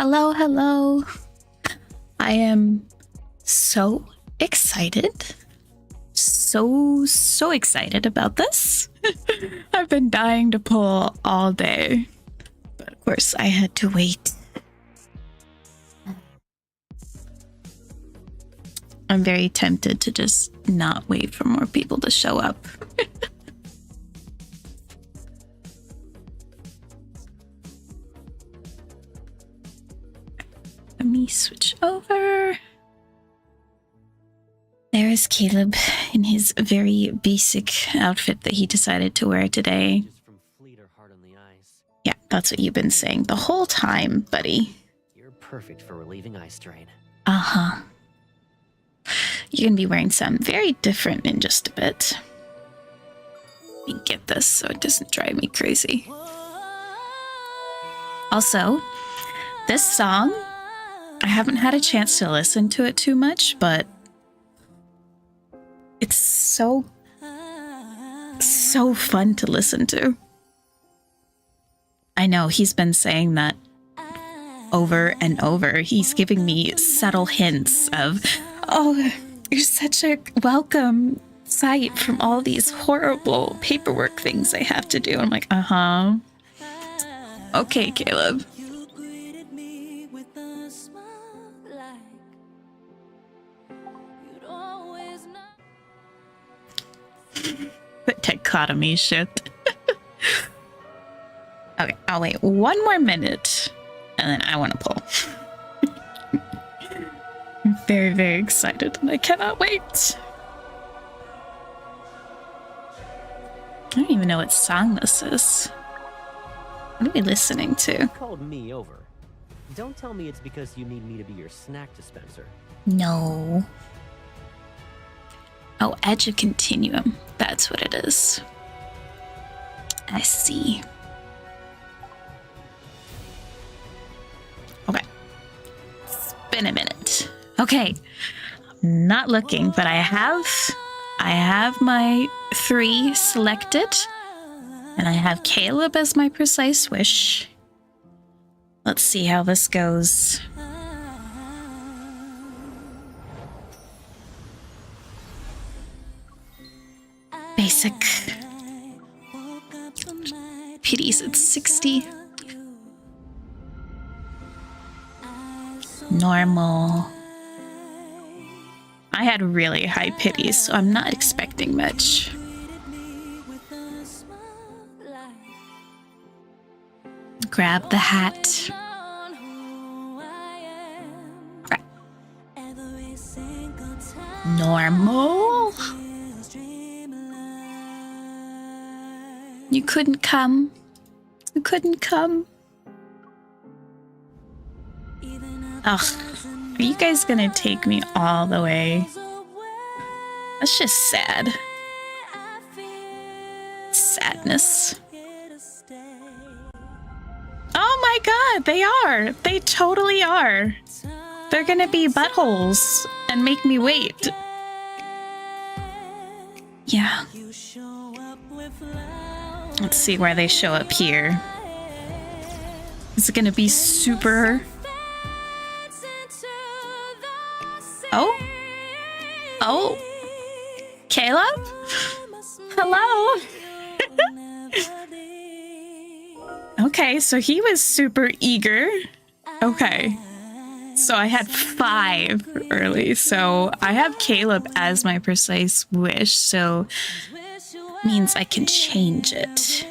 Hello, hello. I am so excited. So excited about this. I've been dying to pull all day. But of course, I had to wait. I'm very tempted to just not wait for more people to show up. Let me switch over. There is Caleb in his very basic outfit that he decided to wear today. Yeah, that's what you've been saying the whole time, buddy. You're perfect for relieving eye strain. Uh-huh. You're gonna be wearing something very different in just a bit. Let me get this so it doesn't drive me crazy. Also, this song, I haven't had a chance to listen to it too much, but it's so fun to listen to. I know he's been saying that over and over. He's giving me subtle hints of, oh, you're such a welcome sight from all these horrible paperwork things I have to do. I'm like, uh-huh. Okay, Caleb. The dichotomy shit. Okay, I'll wait one more minute and then I want to pull. I'm very excited and I cannot wait. I don't even know what song this is. What are we listening to? You called me over. Don't tell me it's because you need me to be your snack dispenser. No. Oh, Edge of Continuum. That's what it is. I see. Okay. It's been a minute. Okay. I'm not looking, but I have my 3 selected. And I have Caleb as my precise wish. Let's see how this goes. Basic. Pities at 60. Normal. I had really high pities, so I'm not expecting much. Grab the hat. Okay. Normal. You couldn't come. You couldn't come. Ugh. Are you guys gonna take me all the way? That's just sad. Sadness. Oh my god, they are. They totally are. They're gonna be buttholes and make me wait. Yeah. Let's see where they show up here. Is it gonna be super... Oh? Oh? Caleb? Hello? Okay, so he was super eager. Okay. So I had 5 early. So I have Caleb as my precise wish, so means I can change it.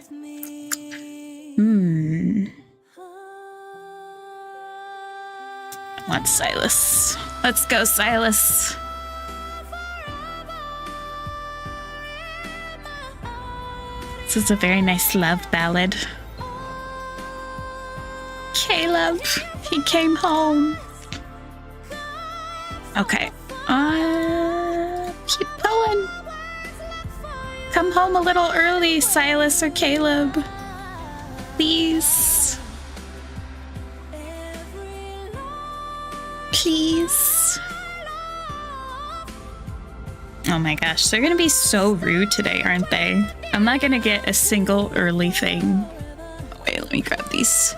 I want Silas. Let's go, Silas. This is a very nice love ballad. Caleb, he came home. Okay. Keep pulling. Come home a little early, Silas or Caleb. Please. Please. Oh my gosh, they're gonna be so rude today, aren't they? I'm not gonna get a single early thing. Oh, wait, let me grab these.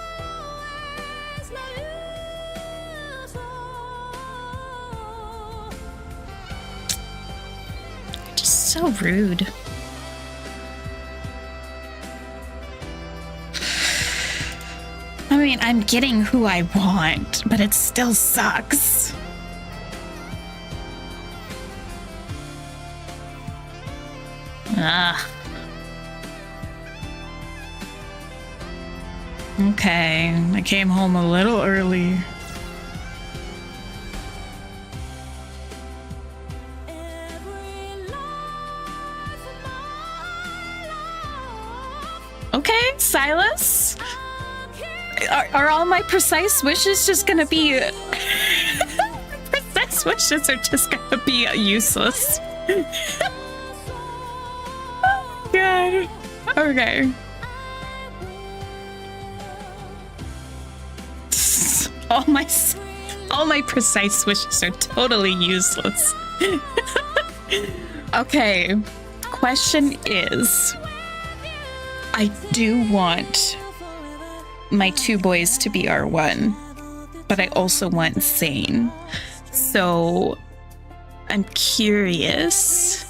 So rude. I mean, I'm getting who I want, but it still sucks. Ugh. Okay, I came home a little early. Okay, Silas? Are all my precise wishes just gonna be... Precise wishes are just gonna be useless. Oh, God. Okay. All my precise wishes are totally useless. Okay. Question is, I do want my two boys to be R1, but I also want Zane. So I'm curious.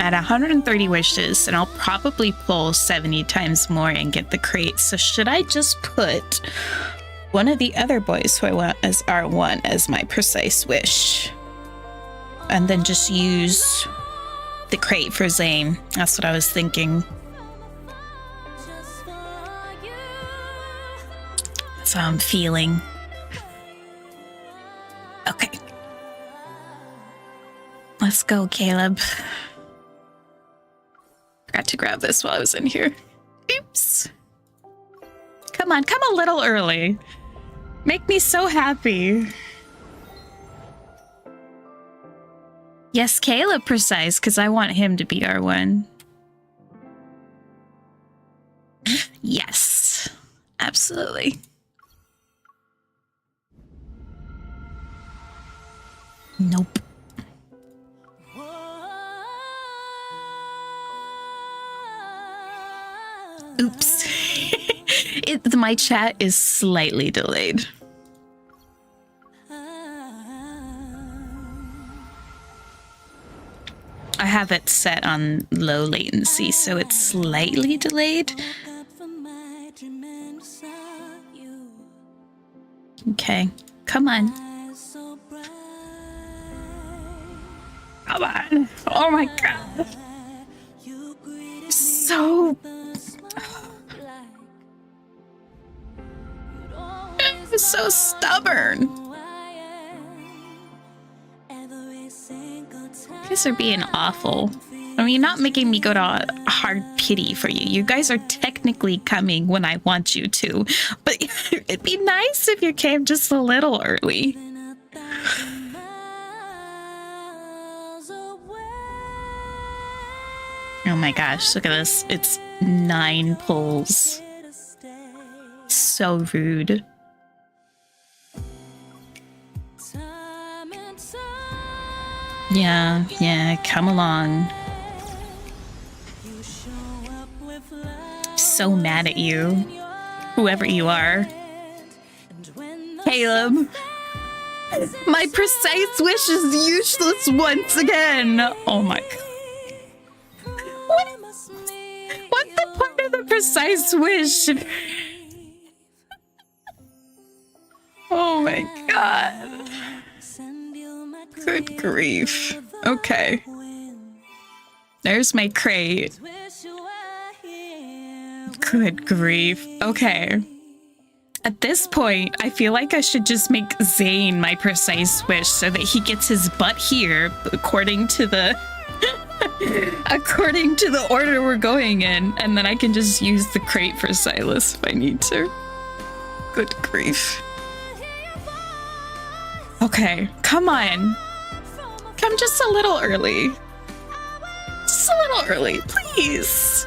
At 130 wishes, and I'll probably pull 70 times more and get the crate. So should I just put one of the other boys who I want as R1 as my precise wish, and then just use the crate for Zane? That's what I was thinking. That's how I'm feeling. Okay. Let's go, Caleb. Forgot to grab this while I was in here. Oops. Come on, come a little early. Make me so happy. Yes, Caleb precise, because I want him to be R1. Yes, absolutely. Nope. Oops. My chat is slightly delayed. I have it set on low latency, so it's slightly delayed. Okay, come on. Come on. Oh my God. So... so stubborn. You guys are being awful. I mean, you're not making me go to hard pity for you. You guys are technically coming when I want you to. But it'd be nice if you came just a little early. Oh my gosh, look at this. It's 9 pulls. So rude. Yeah, come along. So mad at you, whoever you are. Caleb, my precise wish is useless once again. Oh my God. What's the point of the precise wish? Oh my God. Good grief. Okay. There's my crate. Good grief. Okay. At this point, I feel like I should just make Zane my precise wish so that he gets his butt here according to the according to the order we're going in, and then I can just use the crate for Silas if I need to. Good grief. Okay, come on. Come just a little early. Just a little early, please.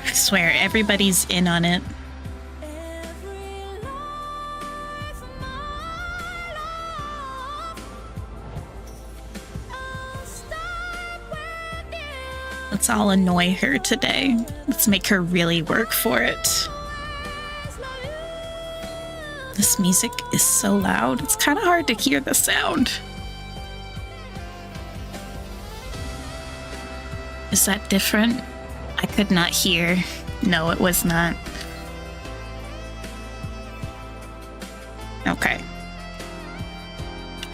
I swear, everybody's in on it. Let's all annoy her today. Let's make her really work for it. This music is so loud, it's kind of hard to hear the sound. Is that different? I could not hear. No, it was not. Okay.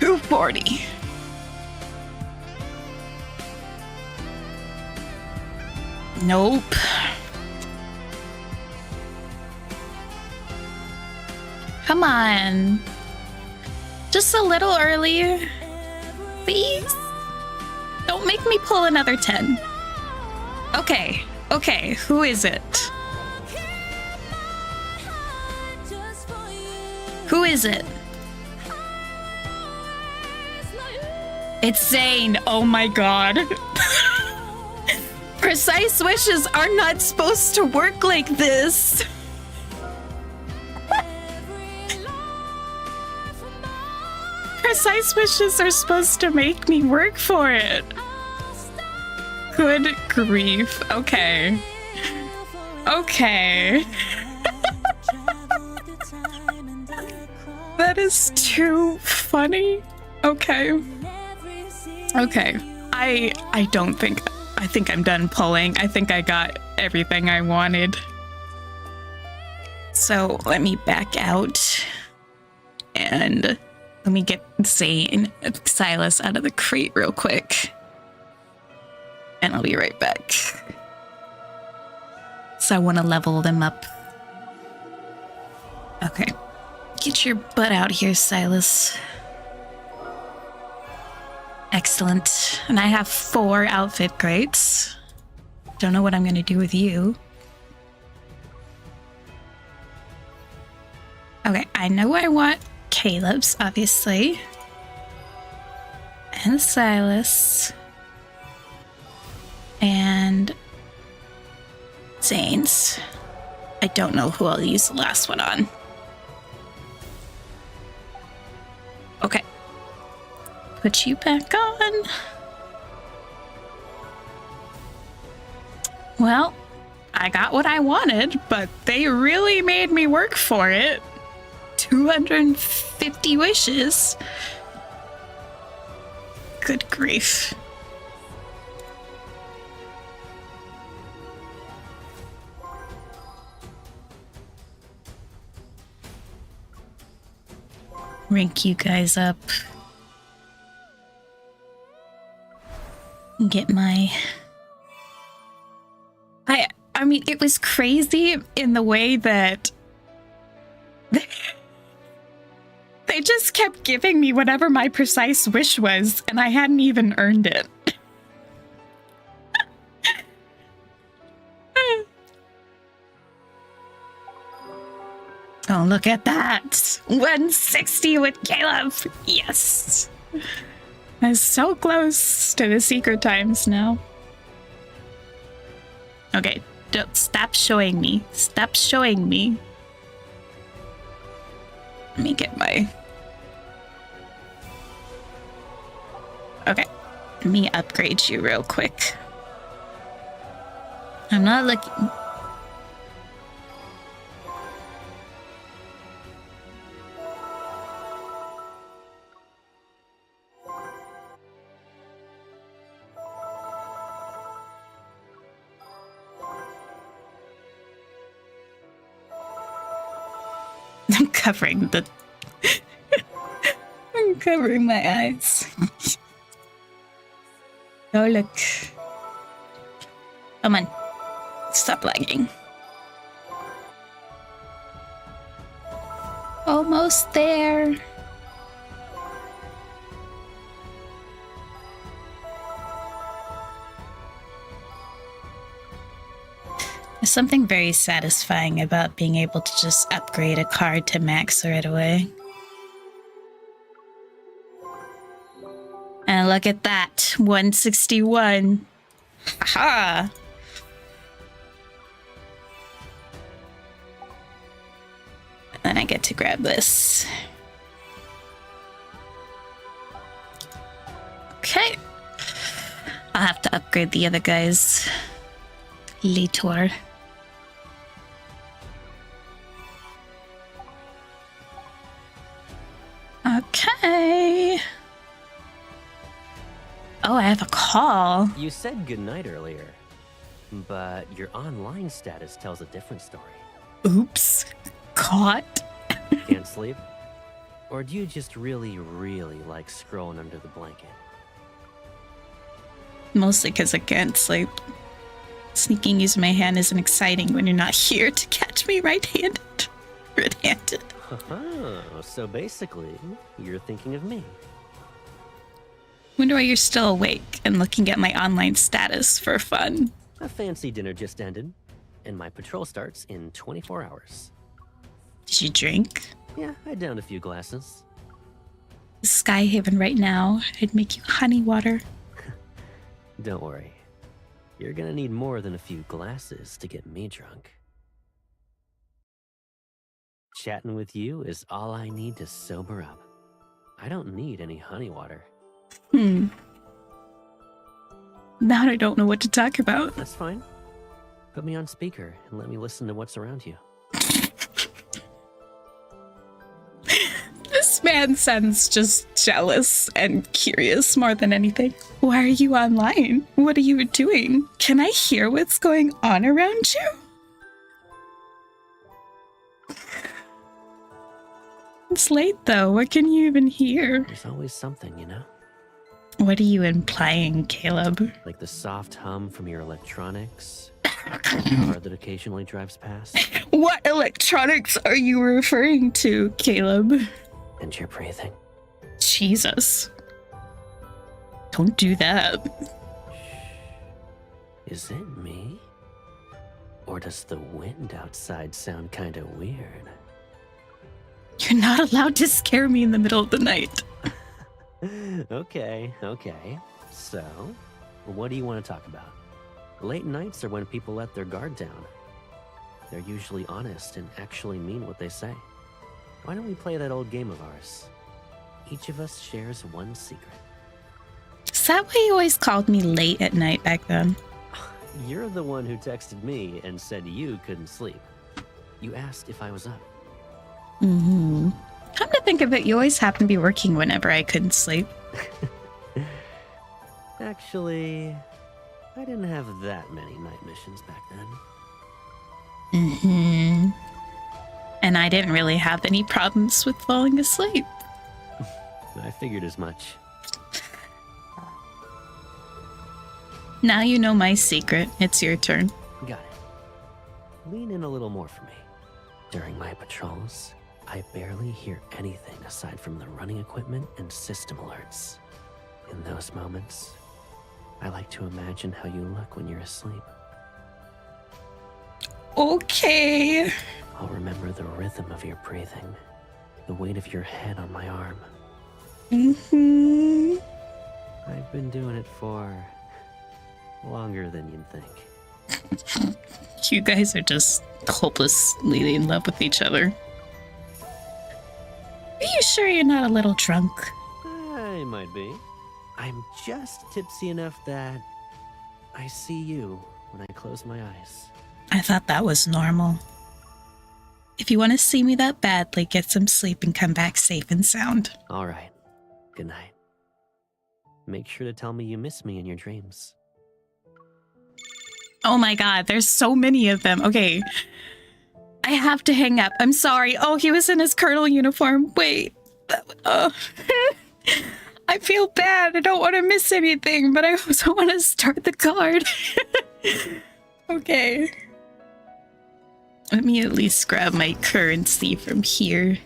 240. Nope. Come on. Just a little earlier. Please? Don't make me pull another 10. Okay. Okay. Who is it? Who is it? It's Zane. Oh my god. Precise wishes are not supposed to work like this. Precise wishes are supposed to make me work for it. Good grief. Okay. Okay. That is too funny. Okay. Okay. I don't think... I think I'm done pulling. I think I got everything I wanted. So let me back out. And let me get Zane and Silas out of the crate real quick. And I'll be right back. So I want to level them up. Okay. Get your butt out here, Silas. Excellent. And I have 4 outfit crates. Don't know what I'm going to do with you. Okay, I know I want Caleb's, obviously. And Silas. And Zane's. I don't know who I'll use the last one on. Okay. Put you back on. Well, I got what I wanted, but they really made me work for it. 250 wishes. Good grief. Rank you guys up. Get my... I mean, it was crazy in the way that they just kept giving me whatever my precise wish was, and I hadn't even earned it. Oh, look at that. 160 with Caleb. Yes. I'm so close to the secret times now. Okay, don't stop showing me. Stop showing me. Let me get my... Okay, let me upgrade you real quick. I'm not looking... I'm covering the... I'm covering my eyes. Oh, look. Come on. Stop lagging. Almost there. There's something very satisfying about being able to just upgrade a card to max right away. And look at that, 161. Haha. And then I get to grab this. Okay. I'll have to upgrade the other guys later. Okay. Oh, I have a call. You said goodnight earlier, but your online status tells a different story. Oops. Caught. Can't sleep? Or do you just really, really like scrolling under the blanket? Mostly because I can't sleep. Sneaking using my hand isn't exciting when you're not here to catch me right-handed. Red-handed. So basically, you're thinking of me. Wonder why you're still awake and looking at my online status for fun. A fancy dinner just ended, and my patrol starts in 24 hours. Did you drink? Yeah, I downed a few glasses. Skyhaven right now. I'd make you honey water. Don't worry. You're gonna need more than a few glasses to get me drunk. Chatting with you is all I need to sober up. I don't need any honey water. Now I don't know what to talk about. That's fine. Put me on speaker and let me listen to what's around you. This man sounds just jealous and curious more than anything. Why are you online? What are you doing? Can I hear what's going on around you? It's late though. What can you even hear? There's always something, you know? What are you implying, Caleb? Like the soft hum from your electronics, a car that occasionally drives past, What electronics are you referring to, Caleb? and your breathing. Jesus. Don't do that. Is it me? Or does the wind outside sound kinda weird? You're not allowed to scare me in the middle of the night. Okay. So, what do you want to talk about? Late nights are when people let their guard down. They're usually honest and actually mean what they say. Why don't we play that old game of ours? Each of us shares one secret. Is that why you always called me late at night back then? You're the one who texted me and said you couldn't sleep. You asked if I was up. Mm-hmm. Come to think of it, you always happen to be working whenever I couldn't sleep. Actually, I didn't have that many night missions back then. Mm-hmm. And I didn't really have any problems with falling asleep. I figured as much. Now you know my secret. It's your turn. Got it. Lean in a little more for me. During my patrols, I barely hear anything aside from the running equipment and system alerts. In those moments, I like to imagine how you look when you're asleep. Okay. I'll remember the rhythm of your breathing, the weight of your head on my arm. Mm-hmm. I've been doing it for longer than you'd think. You guys are just hopelessly in love with each other. Are you sure you're not a little drunk? I might be. I'm just tipsy enough that I see you when I close my eyes. I thought that was normal. If you want to see me that badly, get some sleep and come back safe and sound. All right. Good night. Make sure to tell me you miss me in your dreams. Oh my god, there's so many of them. Okay. I have to hang up. I'm sorry. Oh, he was in his colonel uniform. Wait. I feel bad. I don't want to miss anything, but I also want to start the card. Okay. Let me at least grab my currency from here.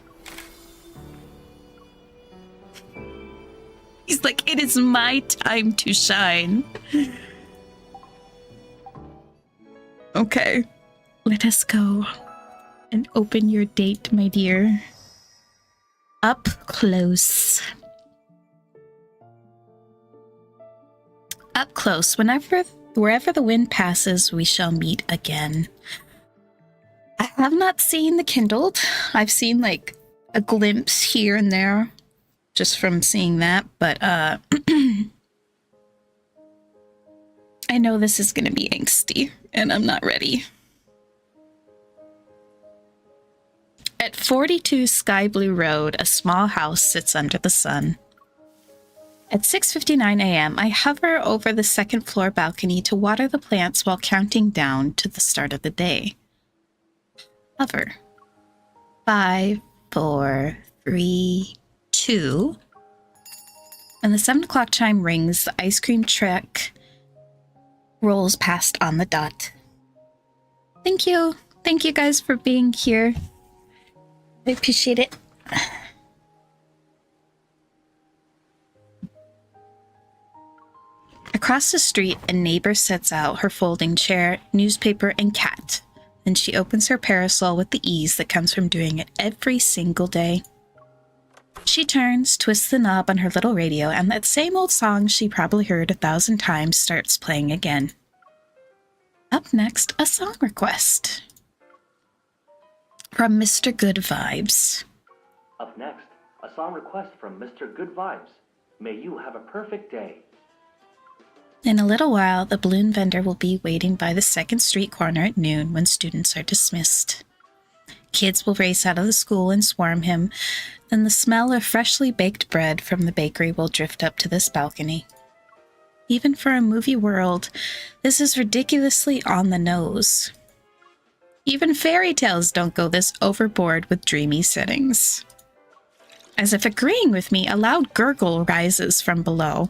He's like, it is my time to shine. Okay. Let us go and open your date, my dear. Up close. Up close. Wherever the wind passes, we shall meet again. I have not seen the Kindled. I've seen like a glimpse here and there just from seeing that, but I know this is gonna be angsty and I'm not ready. At 42 Sky Blue Road, a small house sits under the sun. At 6:59 a.m., I hover over the second floor balcony to water the plants while counting down to the start of the day. Hover. 5, 4, 3, 2. When the 7 o'clock chime rings, the ice cream truck rolls past on the dot. Thank you. Thank you guys for being here. I appreciate it. Across the street, a neighbor sets out her folding chair, newspaper, and cat. Then she opens her parasol with the ease that comes from doing it every single day. She turns, twists the knob on her little radio, and that same old song she probably heard 1,000 times starts playing again. Up next, a song request. From Mr. Good Vibes. Up next, a song request from Mr. Good Vibes. May you have a perfect day. In a little while, the balloon vendor will be waiting by the 2nd Street corner at noon when students are dismissed. Kids will race out of the school and swarm him. Then the smell of freshly baked bread from the bakery will drift up to this balcony. Even for a movie world, this is ridiculously on the nose. Even fairy tales don't go this overboard with dreamy settings. As if agreeing with me, a loud gurgle rises from below.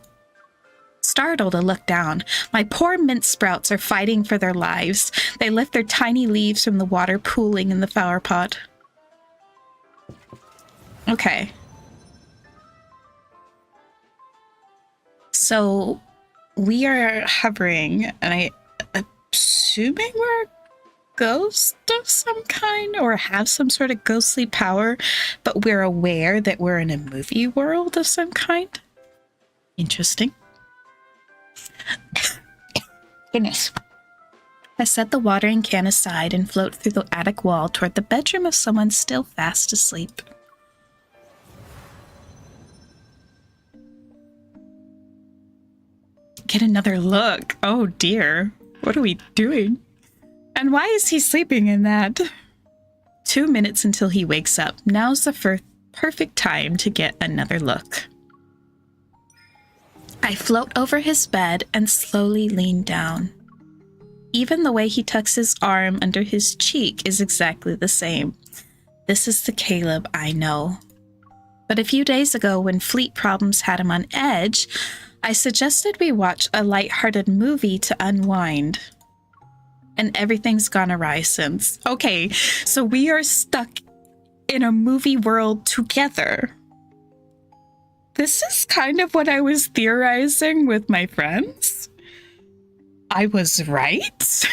Startled, I look down. My poor mint sprouts are fighting for their lives. They lift their tiny leaves from the water pooling in the flower pot. Okay. So, we are hovering, and I'm assuming we're a ghost of some kind, or have some sort of ghostly power, but we're aware that we're in a movie world of some kind. Interesting. Goodness. I set the watering can aside and float through the attic wall toward the bedroom of someone still fast asleep. Get another look. Oh dear. What are we doing? And why is he sleeping in that? 2 minutes until he wakes up. Now's the perfect time to get another look. I float over his bed and slowly lean down. Even the way he tucks his arm under his cheek is exactly the same. This is the Caleb I know. But a few days ago, when fleet problems had him on edge, I suggested we watch a lighthearted movie to unwind. And everything's gone awry since. Okay, so we are stuck in a movie world together. This is kind of what I was theorizing with my friends. I was right.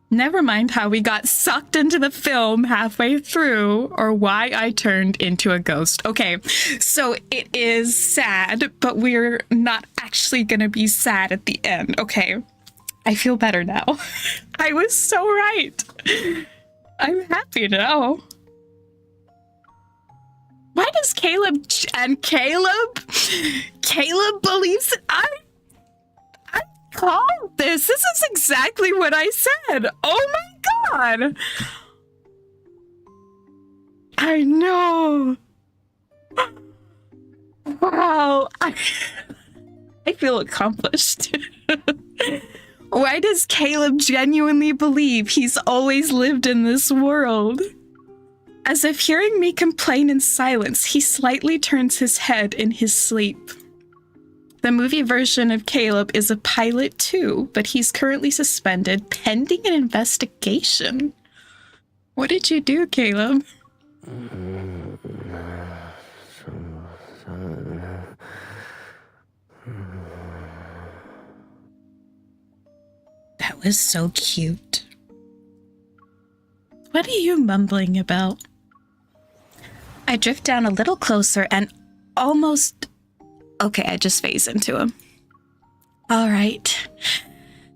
Never mind how we got sucked into the film halfway through, or why I turned into a ghost. Okay, so it is sad, but we're not actually gonna be sad at the end. Okay, I feel better now. I was so right. I'm happy now. Why does Caleb believes that I called this? This is exactly what I said. Oh my god. I know. Wow. I feel accomplished. Why does Caleb genuinely believe he's always lived in this world? As if hearing me complain in silence, he slightly turns his head in his sleep. The movie version of Caleb is a pilot too, but he's currently suspended pending an investigation. What did you do, Caleb? That was so cute. What are you mumbling about? I drift down a little closer and almost... Okay, I just phase into him. All right.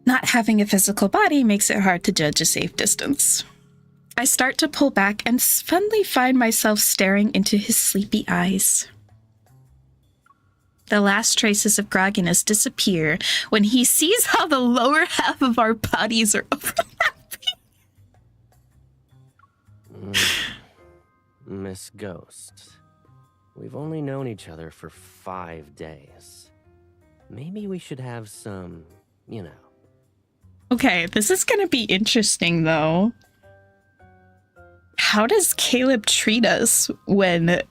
Not having a physical body makes it hard to judge a safe distance. I start to pull back and suddenly find myself staring into his sleepy eyes. The last traces of grogginess disappear when he sees how the lower half of our bodies are overlapping. Miss Ghost, We've only known each other for 5 days. Maybe we should have some, you know. Okay, this is gonna be interesting though. How does Caleb treat us when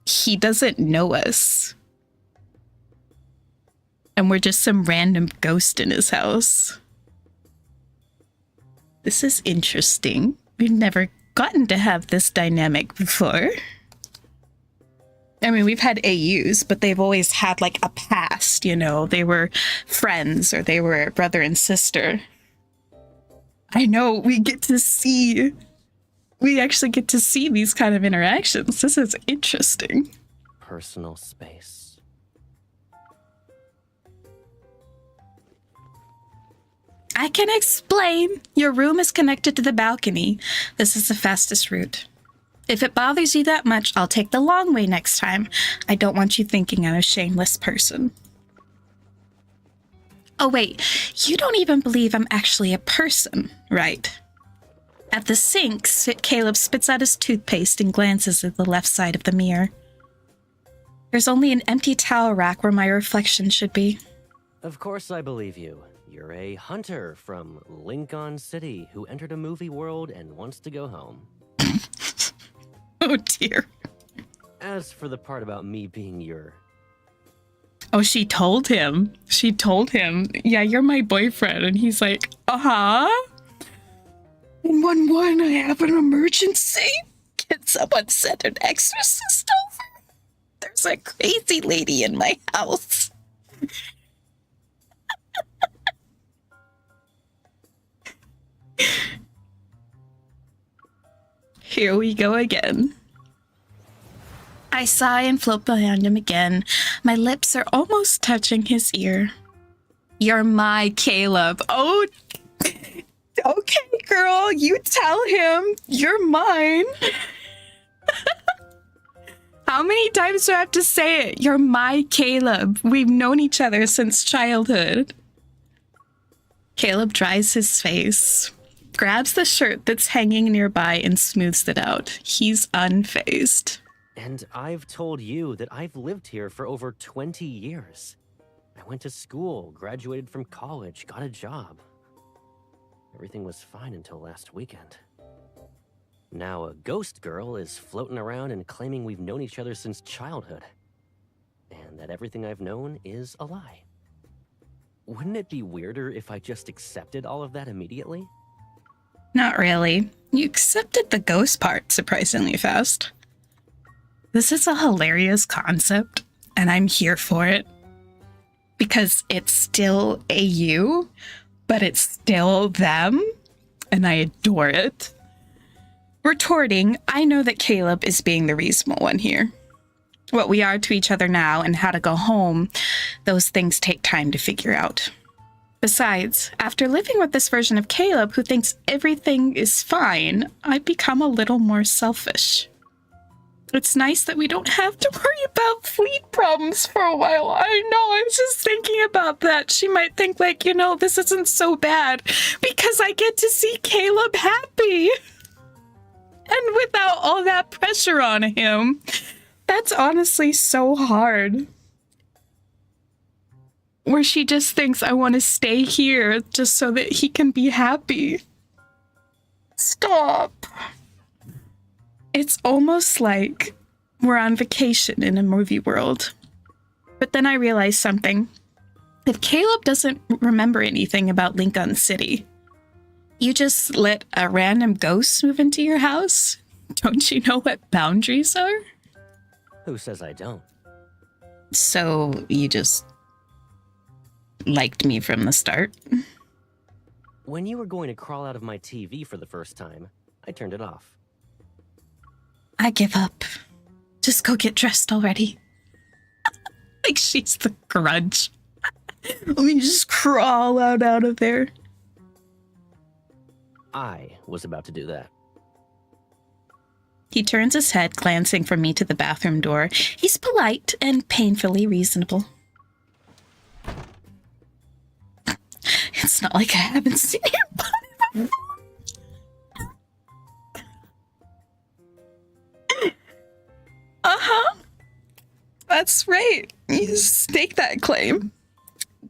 he doesn't know us? And we're just some random ghost in his house. This is interesting. We've never gotten to have this dynamic before. I mean, we've had AUs, but they've always had like a past, you know? They were friends or they were brother and sister. I know we actually get to see these kind of interactions. This is interesting. Personal space. I can explain. Your room is connected to the balcony. This is the fastest route. If it bothers you that much, I'll take the long way next time. I don't want you thinking I'm a shameless person. Oh wait, you don't even believe I'm actually a person, right? At the sink, Caleb spits out his toothpaste and glances at the left side of the mirror. There's only an empty towel rack where my reflection should be. Of course I believe you. You're a hunter from Lincoln City who entered a movie world and wants to go home. Oh dear. As for the part about me being your... Oh, she told him. Yeah, you're my boyfriend. And he's like, uh-huh. 911, I have an emergency. Can someone send an exorcist over? There's a crazy lady in my house. Here we go again. I sigh and float behind him again. My lips are almost touching his ear. You're my Caleb. Oh, okay, girl. You tell him you're mine. How many times do I have to say it? You're my Caleb. We've known each other since childhood. Caleb dries his face, grabs the shirt that's hanging nearby and smooths it out. He's unfazed. And I've told you that I've lived here for over 20 years. I went to school, graduated from college, got a job. Everything was fine until last weekend. Now a ghost girl is floating around and claiming we've known each other since childhood. And that everything I've known is a lie. Wouldn't it be weirder if I just accepted all of that immediately? Not really. You accepted the ghost part surprisingly fast. This is a hilarious concept, and I'm here for it. Because it's still a you, but it's still them, and I adore it. Retorting, I know that Caleb is being the reasonable one here. What we are to each other now and how to go home, those things take time to figure out. Besides, after living with this version of Caleb who thinks everything is fine, I've become a little more selfish. It's nice that we don't have to worry about fleet problems for a while. I know, I was just thinking about that. She might think like, you know, this isn't so bad because I get to see Caleb happy. And without all that pressure on him, that's honestly so hard. Where she just thinks, I want to stay here just so that he can be happy. Stop. It's almost like we're on vacation in a movie world. But then I realized something. If Caleb doesn't remember anything about Lincoln City, you just let a random ghost move into your house? Don't you know what boundaries are? Who says I don't? So you just liked me from the start? When you were going to crawl out of my TV for the first time, I turned it off. I give up. Just go get dressed already. Like she's the Grudge. Let me just crawl out of there. I was about to do that. He turns his head, glancing from me to the bathroom door. He's polite and painfully reasonable. It's not like I haven't seen your body before. Uh-huh. That's right. You stake that claim.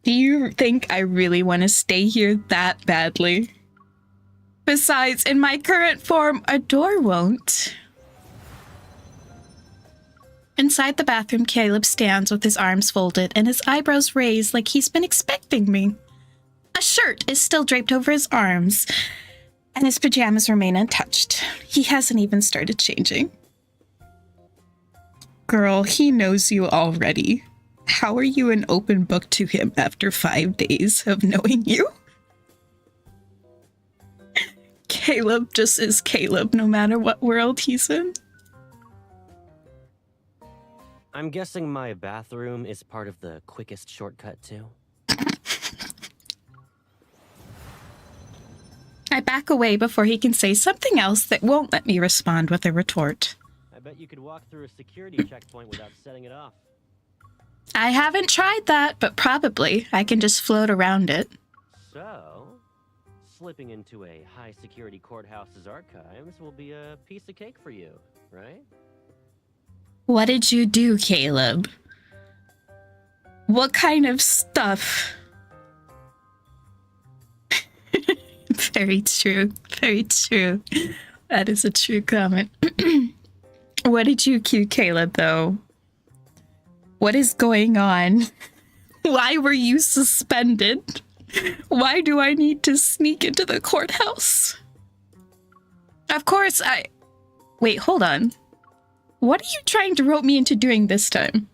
Do you think I really want to stay here that badly? Besides, in my current form, a door won't. Inside the bathroom, Caleb stands with his arms folded and his eyebrows raised like he's been expecting me. A shirt is still draped over his arms, and his pajamas remain untouched. He hasn't even started changing. Girl, he knows you already. How are you an open book to him after 5 days of knowing you? Caleb just is Caleb, no matter what world he's in. I'm guessing my bathroom is part of the quickest shortcut, too? I back away before he can say something else that won't let me respond with a retort. I bet you could walk through a security checkpoint without setting it off. I haven't tried that, but probably. I can just float around it. So, slipping into a high-security courthouse's archives will be a piece of cake for you, right? What did you do, Caleb? What kind of stuff? Very true. Very true. That is a true comment. What did you cue, Caleb, though? What is going on? Why were you suspended? Why do I need to sneak into the courthouse? Of course, Wait, hold on. What are you trying to rope me into doing this time?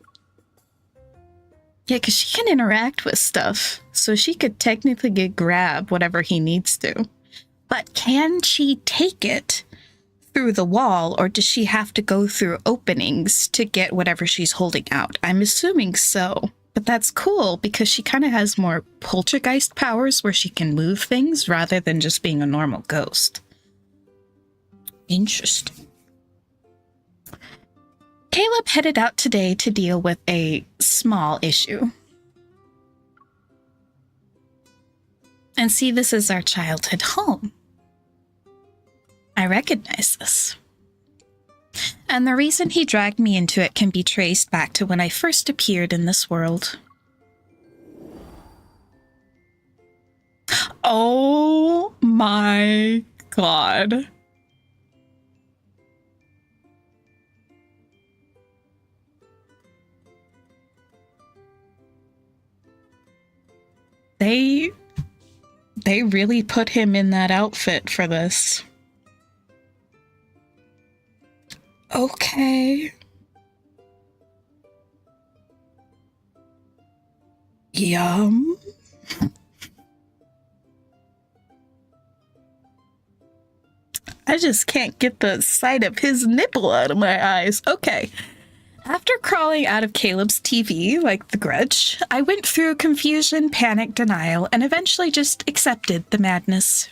Yeah, because she can interact with stuff, so she could technically grab whatever he needs to. But can she take it through the wall, or does she have to go through openings to get whatever she's holding out? I'm assuming so, but that's cool because she kind of has more poltergeist powers where she can move things rather than just being a normal ghost. Interesting. Caleb headed out today to deal with a small issue. And see, this is our childhood home. I recognize this. And the reason he dragged me into it can be traced back to when I first appeared in this world. Oh my God. They really put him in that outfit for this. Okay. Yum. I just can't get the sight of his nipple out of my eyes. Okay. After crawling out of Caleb's TV like the Grudge, I went through confusion, panic, denial, and eventually just accepted the madness.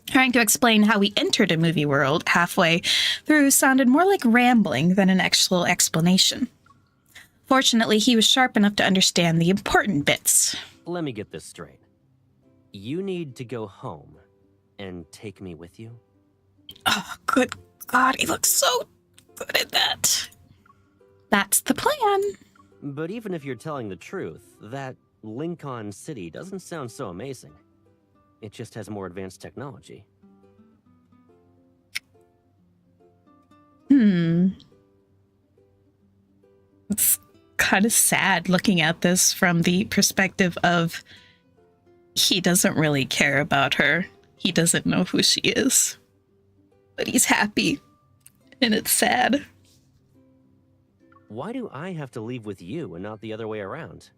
Trying to explain how we entered a movie world halfway through sounded more like rambling than an actual explanation. Fortunately, he was sharp enough to understand the important bits. Let me get this straight. You need to go home and take me with you? Oh, good God, he looks so good at that. That's the plan. But even if you're telling the truth, that Lincoln City doesn't sound so amazing. It just has more advanced technology. It's kind of sad looking at this from the perspective of he doesn't really care about her. He doesn't know who she is. But he's happy. And it's sad. Why do I have to leave with you and not the other way around?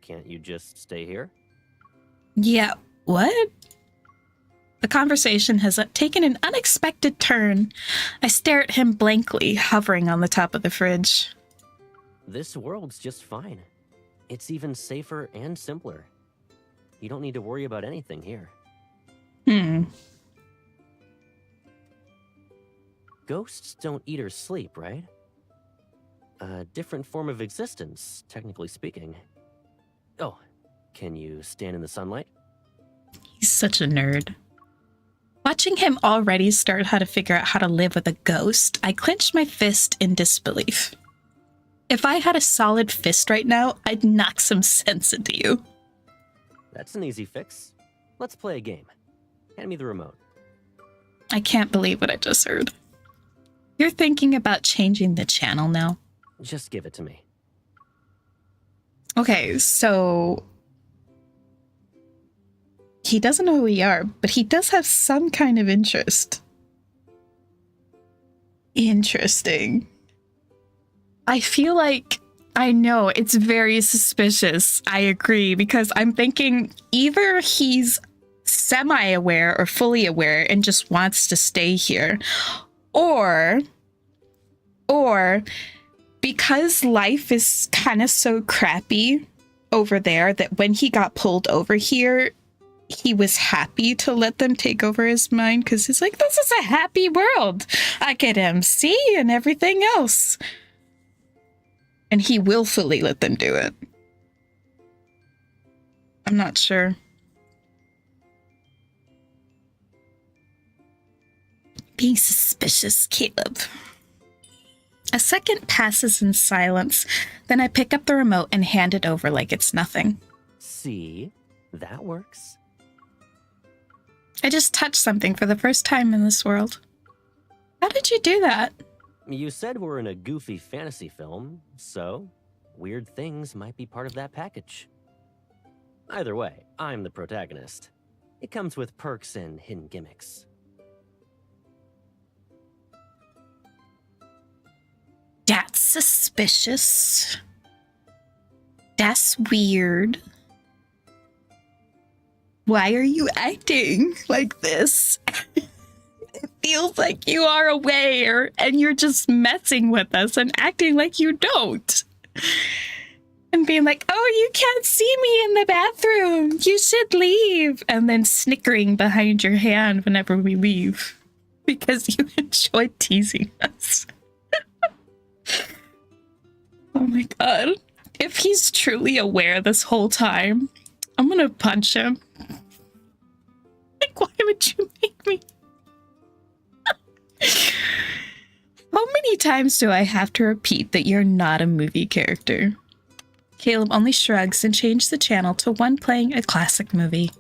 Can't you just stay here? Yeah, what? The conversation has taken an unexpected turn. I stare at him blankly, hovering on the top of the fridge. This world's just fine. It's even safer and simpler. You don't need to worry about anything here. Ghosts don't eat or sleep, right? A different form of existence, technically speaking. Oh, can you stand in the sunlight? He's such a nerd. Watching him already start how to figure out how to live with a ghost, I clenched my fist in disbelief. If I had a solid fist right now, I'd knock some sense into you. That's an easy fix. Let's play a game. Hand me the remote. I can't believe what I just heard. You're thinking about changing the channel now? Just give it to me. Okay, so he doesn't know who we are, but he does have some kind of interest. Interesting. I feel like I know it's very suspicious. I agree, because I'm thinking either he's semi-aware or fully aware and just wants to stay here, or because life is kind of so crappy over there that when he got pulled over here, he was happy to let them take over his mind, because he's like, this is a happy world. I get MC and everything else. And he willfully let them do it. I'm not sure. Being suspicious, Caleb. A second passes in silence. Then I pick up the remote and hand it over like it's nothing. See? That works. I just touched something for the first time in this world. How did you do that? You said we're in a goofy fantasy film, so weird things might be part of that package. Either way, I'm the protagonist. It comes with perks and hidden gimmicks. That's suspicious. That's weird. Why are you acting like this? It feels like you are aware and you're just messing with us and acting like you don't. And being like, oh, you can't see me in the bathroom. You should leave. And then snickering behind your hand whenever we leave. Because you enjoy teasing us. Oh my god. If he's truly aware this whole time, I'm gonna punch him. Like, why would you make me? How many times do I have to repeat that you're not a movie character? Caleb only shrugs and changes the channel to one playing a classic movie.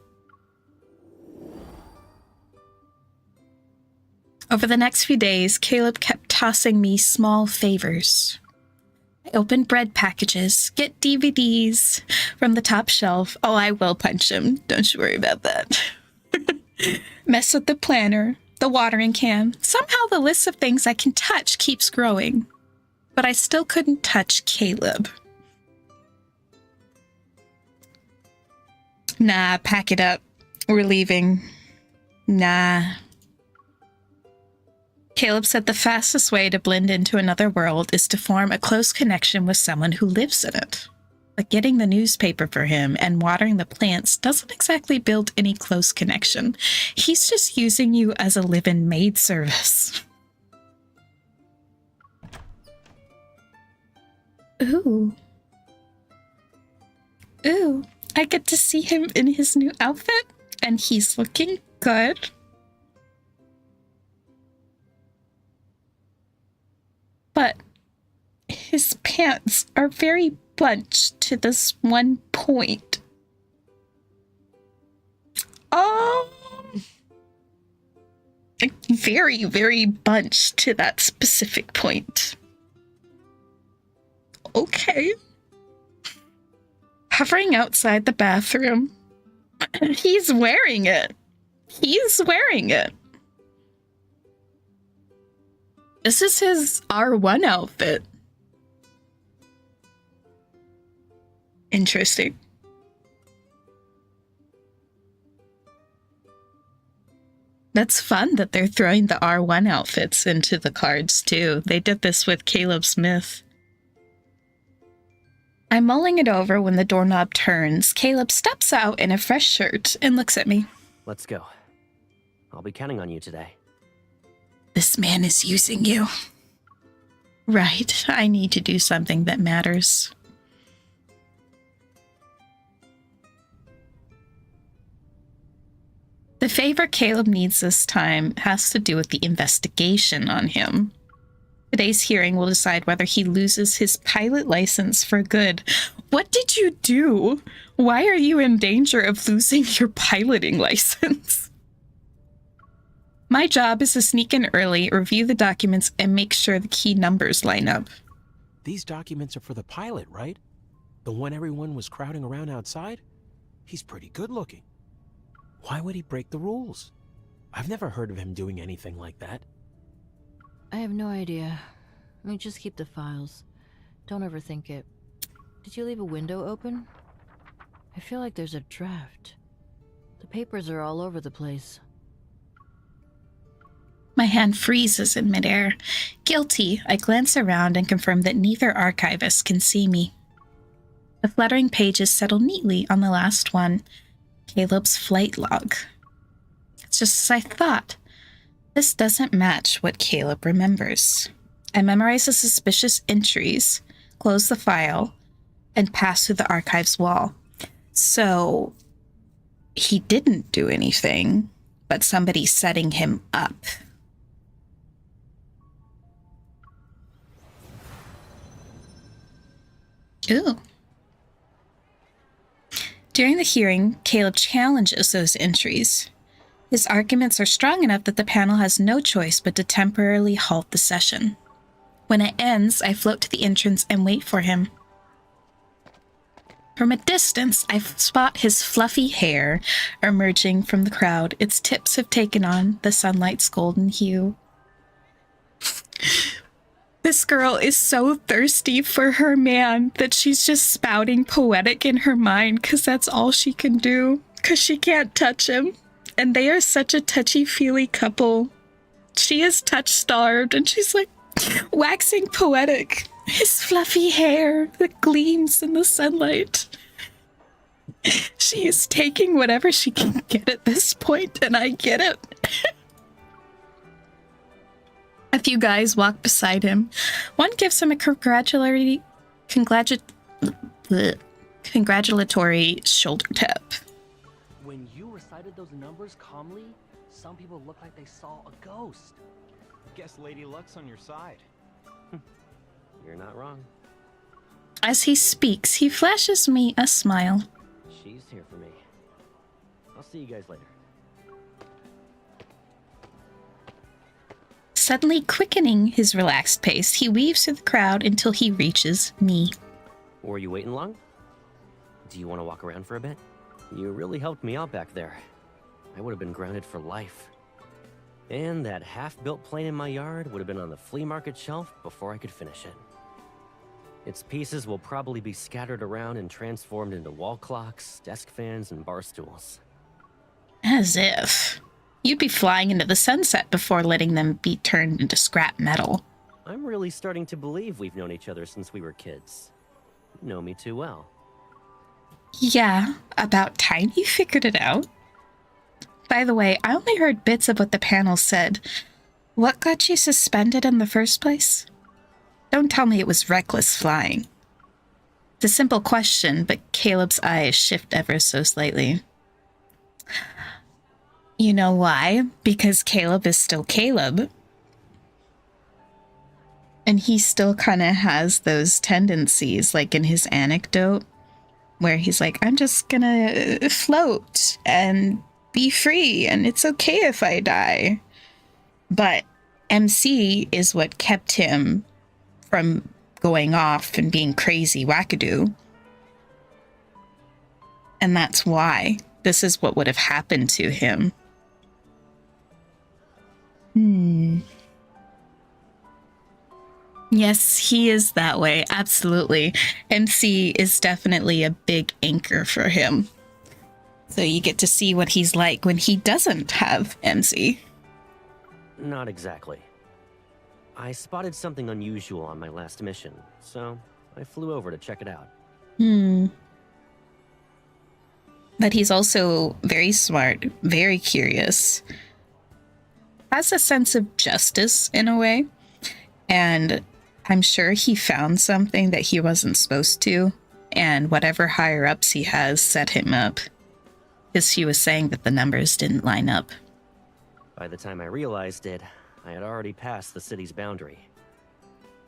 Over the next few days, Caleb kept tossing me small favors. I open bread packages, get DVDs from the top shelf. Oh, I will punch him. Don't you worry about that. Mess with the planner, the watering can. Somehow the list of things I can touch keeps growing. But I still couldn't touch Caleb. Nah, pack it up. We're leaving. Nah. Caleb said the fastest way to blend into another world is to form a close connection with someone who lives in it. But getting the newspaper for him and watering the plants doesn't exactly build any close connection. He's just using you as a live-in maid service. Ooh. Ooh. I get to see him in his new outfit, and he's looking good. But his pants are very bunched to this one point. Like very, very bunched to that specific point. Okay. Hovering outside the bathroom. He's wearing it. He's wearing it. This is his R1 outfit. Interesting. That's fun that they're throwing the R1 outfits into the cards too. They did this with Caleb Smith. I'm mulling it over when the doorknob turns. Caleb steps out in a fresh shirt and looks at me. Let's go. I'll be counting on you today. This man is using you. Right, I need to do something that matters. The favor Caleb needs this time has to do with the investigation on him. Today's hearing will decide whether he loses his pilot license for good. What did you do? Why are you in danger of losing your piloting license? My job is to sneak in early, review the documents, and make sure the key numbers line up. These documents are for the pilot, right? The one everyone was crowding around outside? He's pretty good looking. Why would he break the rules? I've never heard of him doing anything like that. I have no idea. I mean, just keep the files. Don't overthink it. Did you leave a window open? I feel like there's a draft. The papers are all over the place. My hand freezes in midair. Guilty, I glance around and confirm that neither archivist can see me. The fluttering pages settle neatly on the last one, Caleb's flight log. It's just as I thought. This doesn't match what Caleb remembers. I memorize the suspicious entries, close the file, and pass through the archives wall. So, he didn't do anything, but somebody's setting him up. Ooh. During the hearing, Caleb challenges those entries. His arguments are strong enough that the panel has no choice but to temporarily halt the session. When it ends, I float to the entrance and wait for him. From a distance, I spot his fluffy hair emerging from the crowd. Its tips have taken on the sunlight's golden hue. This girl is so thirsty for her man that she's just spouting poetic in her mind because that's all she can do, because she can't touch him. And they are such a touchy-feely couple. She is touch-starved, and she's like waxing poetic. His fluffy hair that gleams in the sunlight. She is taking whatever she can get at this point, and I get it. A few guys walk beside him. One gives him a congratulatory shoulder tap. When you recited those numbers calmly, some people looked like they saw a ghost. Guess Lady Luck's on your side. You're not wrong. As he speaks, he flashes me a smile. She's here for me. I'll see you guys later. Suddenly quickening his relaxed pace, he weaves through the crowd until he reaches me. Were you waiting long? Do you want to walk around for a bit? You really helped me out back there. I would have been grounded for life. And that half-built plane in my yard would have been on the flea market shelf before I could finish it. Its pieces will probably be scattered around and transformed into wall clocks, desk fans, and bar stools. As if. You'd be flying into the sunset before letting them be turned into scrap metal. I'm really starting to believe we've known each other since we were kids. You know me too well. Yeah, about time you figured it out. By the way, I only heard bits of what the panel said. What got you suspended in the first place? Don't tell me it was reckless flying. It's a simple question, but Caleb's eyes shift ever so slightly. You know why? Because Caleb is still Caleb. And he still kind of has those tendencies, like in his anecdote, where he's like, I'm just gonna float and be free, and it's okay if I die. But MC is what kept him from going off and being crazy wackadoo. And that's why this is what would have happened to him. Yes, he is that way. Absolutely. MC is definitely a big anchor for him. So you get to see what he's like when he doesn't have MC. Not exactly. I spotted something unusual on my last mission, so I flew over to check it out. But he's also very smart, very curious, has a sense of justice in a way, and I'm sure he found something that he wasn't supposed to, and whatever higher-ups he has set him up, because he was saying that the numbers didn't line up. By the time I realized it, I had already passed the city's boundary.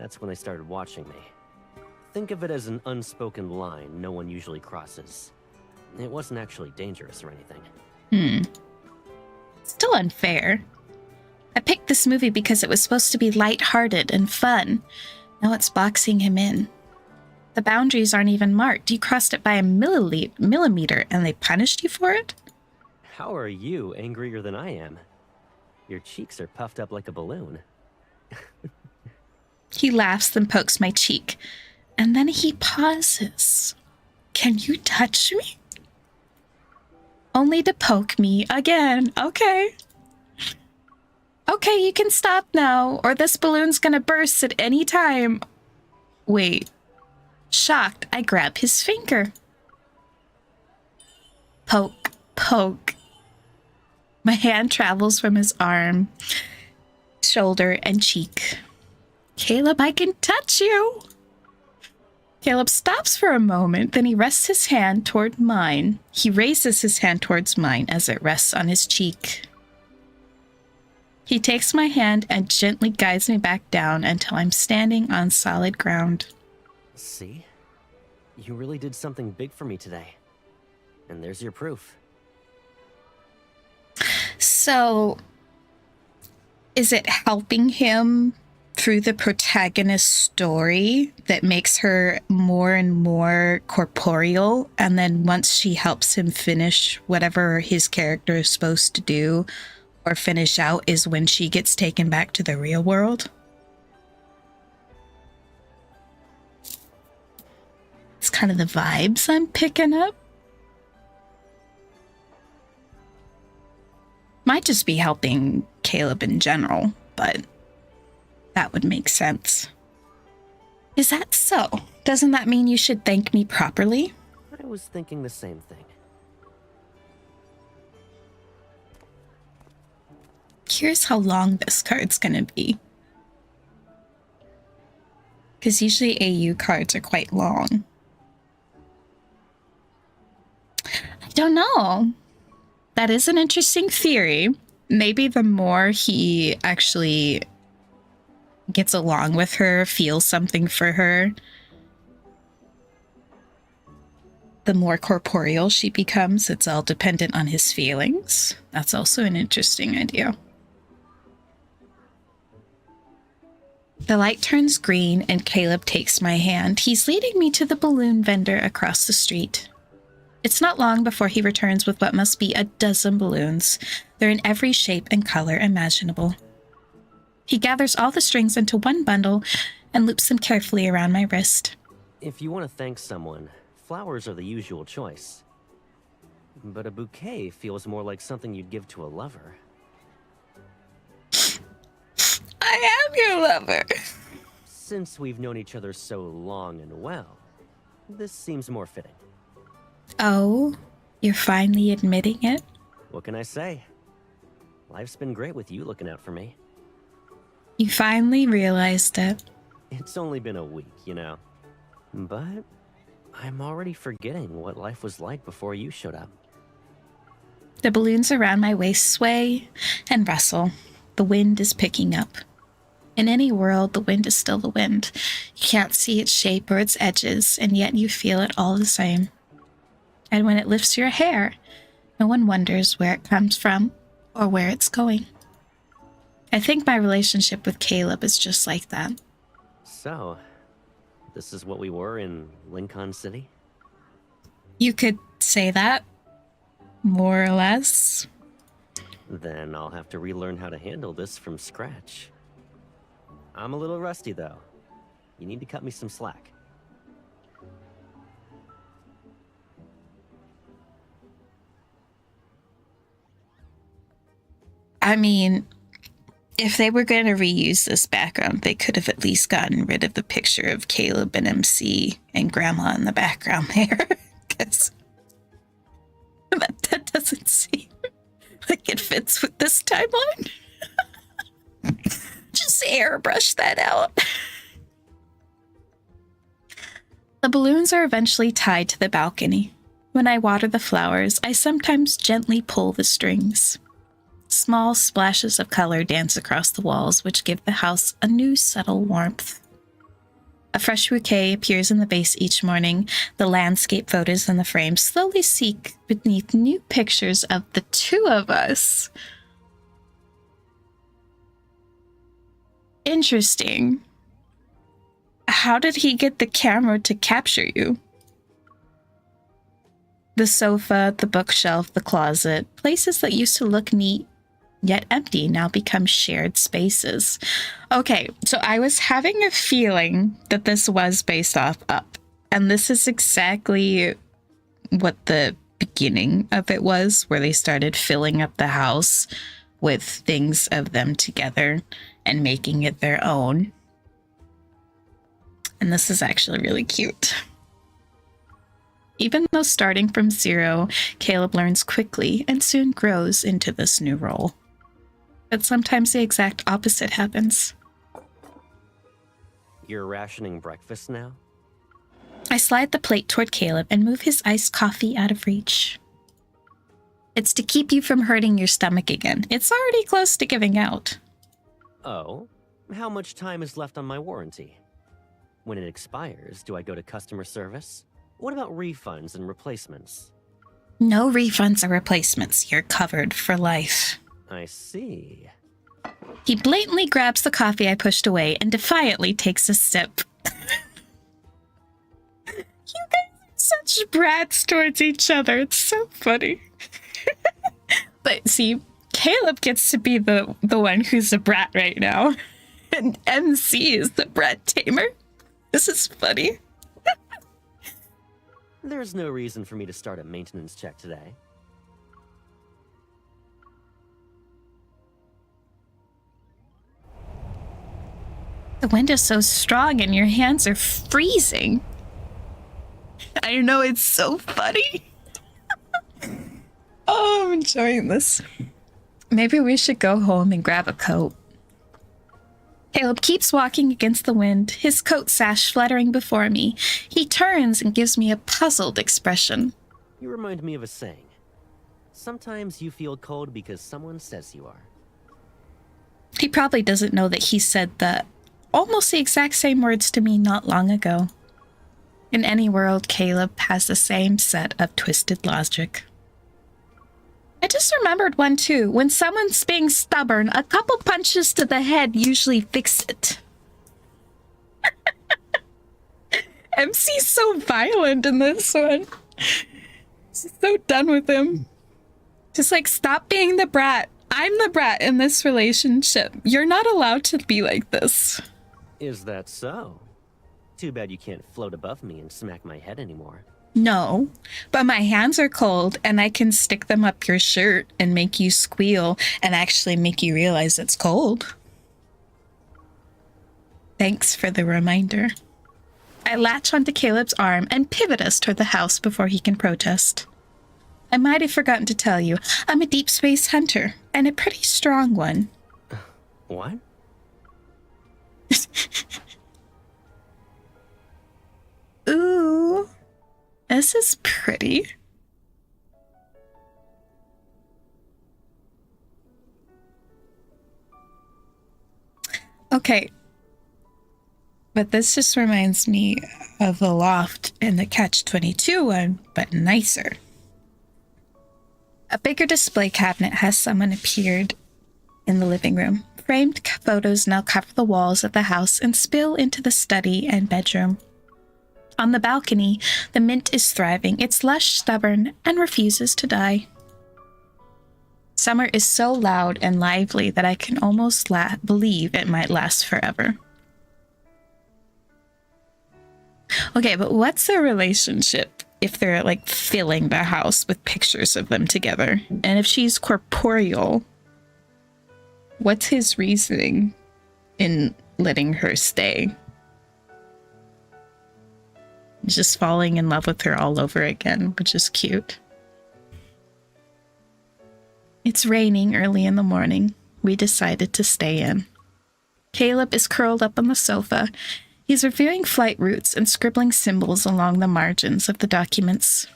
That's when they started watching me. Think of it as an unspoken line no one usually crosses. It wasn't actually dangerous or anything. Still unfair. I picked this movie because it was supposed to be lighthearted and fun. Now it's boxing him in. The boundaries aren't even marked. You crossed it by a millimeter and they punished you for it? How are you angrier than I am? Your cheeks are puffed up like a balloon. He laughs, then pokes my cheek. And then he pauses. Can you touch me? Only to poke me again. Okay. Okay, you can stop now, or this balloon's gonna burst at any time. Wait. Shocked, I grab his finger. Poke, poke. My hand travels from his arm, shoulder, and cheek. Caleb, I can touch you. Caleb stops for a moment, then he rests his hand toward mine. He raises his hand towards mine as it rests on his cheek. He takes my hand and gently guides me back down until I'm standing on solid ground. See? You really did something big for me today. And there's your proof. So, is it helping him through the protagonist's story that makes her more and more corporeal? And then once she helps him finish whatever his character is supposed to do or finish out is when she gets taken back to the real world? It's kind of the vibes I'm picking up. Might just be helping Caleb in general, but that would make sense. Is that so? Doesn't that mean you should thank me properly? I was thinking the same thing. Curious how long this card's gonna be. Because usually AU cards are quite long. I don't know. That is an interesting theory. Maybe the more he actually gets along with her, feels something for her, the more corporeal she becomes. It's all dependent on his feelings. That's also an interesting idea. The light turns green and Caleb takes my hand. He's leading me to the balloon vendor across the street. It's not long before he returns with what must be a dozen balloons. They're in every shape and color imaginable. He gathers all the strings into one bundle and loops them carefully around my wrist. If you want to thank someone, flowers are the usual choice. But a bouquet feels more like something you'd give to a lover. I am your lover. Since we've known each other so long and well, this seems more fitting. Oh, you're finally admitting it? What can I say? Life's been great with you looking out for me. You finally realized it. It's only been a week, you know. But I'm already forgetting what life was like before you showed up. The balloons around my waist sway and rustle. The wind is picking up. In any world, the wind is still the wind. You can't see its shape or its edges, and yet you feel it all the same. And when it lifts your hair, no one wonders where it comes from or where it's going. I think my relationship with Caleb is just like that. So, this is what we were in Lincoln City? You could say that, more or less. Then I'll have to relearn how to handle this from scratch. I'm a little rusty, though. You need to cut me some slack. I mean, if they were going to reuse this background, they could have at least gotten rid of the picture of Caleb and MC and Grandma in the background there. Because that doesn't seem like it fits with this timeline. Just airbrush that out. The balloons are eventually tied to the balcony. When I water the flowers, I sometimes gently pull the strings. Small splashes of color dance across the walls, which give the house a new subtle warmth. A fresh bouquet appears in the vase each morning. The landscape photos in the frame slowly seek beneath new pictures of the two of us. Interesting. How did he get the camera to capture you? The sofa, the bookshelf, the closet, places that used to look neat yet empty now become shared spaces. Okay, so I was having a feeling that this was based off Up, and this is exactly what the beginning of it was, where they started filling up the house with things of them together and making it their own. And this is actually really cute. Even though starting from zero, Caleb learns quickly and soon grows into this new role. But sometimes the exact opposite happens. You're rationing breakfast now? I slide the plate toward Caleb and move his iced coffee out of reach. It's to keep you from hurting your stomach again. It's already close to giving out. Oh? How much time is left on my warranty? When it expires, do I go to customer service? What about refunds and replacements? No refunds or replacements. You're covered for life. I see. He blatantly grabs the coffee I pushed away and defiantly takes a sip. You guys are such brats towards each other. It's so funny. But see, Caleb gets to be the one who's a brat right now. And MC is the brat tamer. This is funny. There's no reason for me to start a maintenance check today. The wind is so strong and your hands are freezing. I know, it's so funny. Oh, I'm enjoying this. Maybe we should go home and grab a coat. Caleb keeps walking against the wind, his coat sash fluttering before me. He turns and gives me a puzzled expression. You remind me of a saying. Sometimes you feel cold because someone says you are. He probably doesn't know that he said almost the exact same words to me not long ago. In any world, Caleb has the same set of twisted logic. I just remembered one too. When someone's being stubborn, a couple punches to the head usually fix it. MC's so violent in this one. She's so done with him. Just like, stop being the brat. I'm the brat in this relationship. You're not allowed to be like this. Is that so? Too bad you can't float above me and smack my head anymore. No, but my hands are cold and I can stick them up your shirt and make you squeal and actually make you realize it's cold. Thanks for the reminder. I latch onto Caleb's arm and pivot us toward the house before he can protest. I might have forgotten to tell you, I'm a deep space hunter and a pretty strong one. What? Ooh, this is pretty. Okay, but this just reminds me of the loft in the Catch-22 one, but nicer. A bigger display cabinet has someone appeared in the living room. Framed photos now cover the walls of the house and spill into the study and bedroom. On the balcony, the mint is thriving. It's lush, stubborn, and refuses to die. Summer is so loud and lively that I can almost believe it might last forever. Okay, but what's their relationship if they're like filling the house with pictures of them together? And if she's corporeal, what's his reasoning in letting her stay? Just falling in love with her all over again, which is cute. It's raining early in the morning. We decided to stay in. Caleb is curled up on the sofa. He's reviewing flight routes and scribbling symbols along the margins of the documents.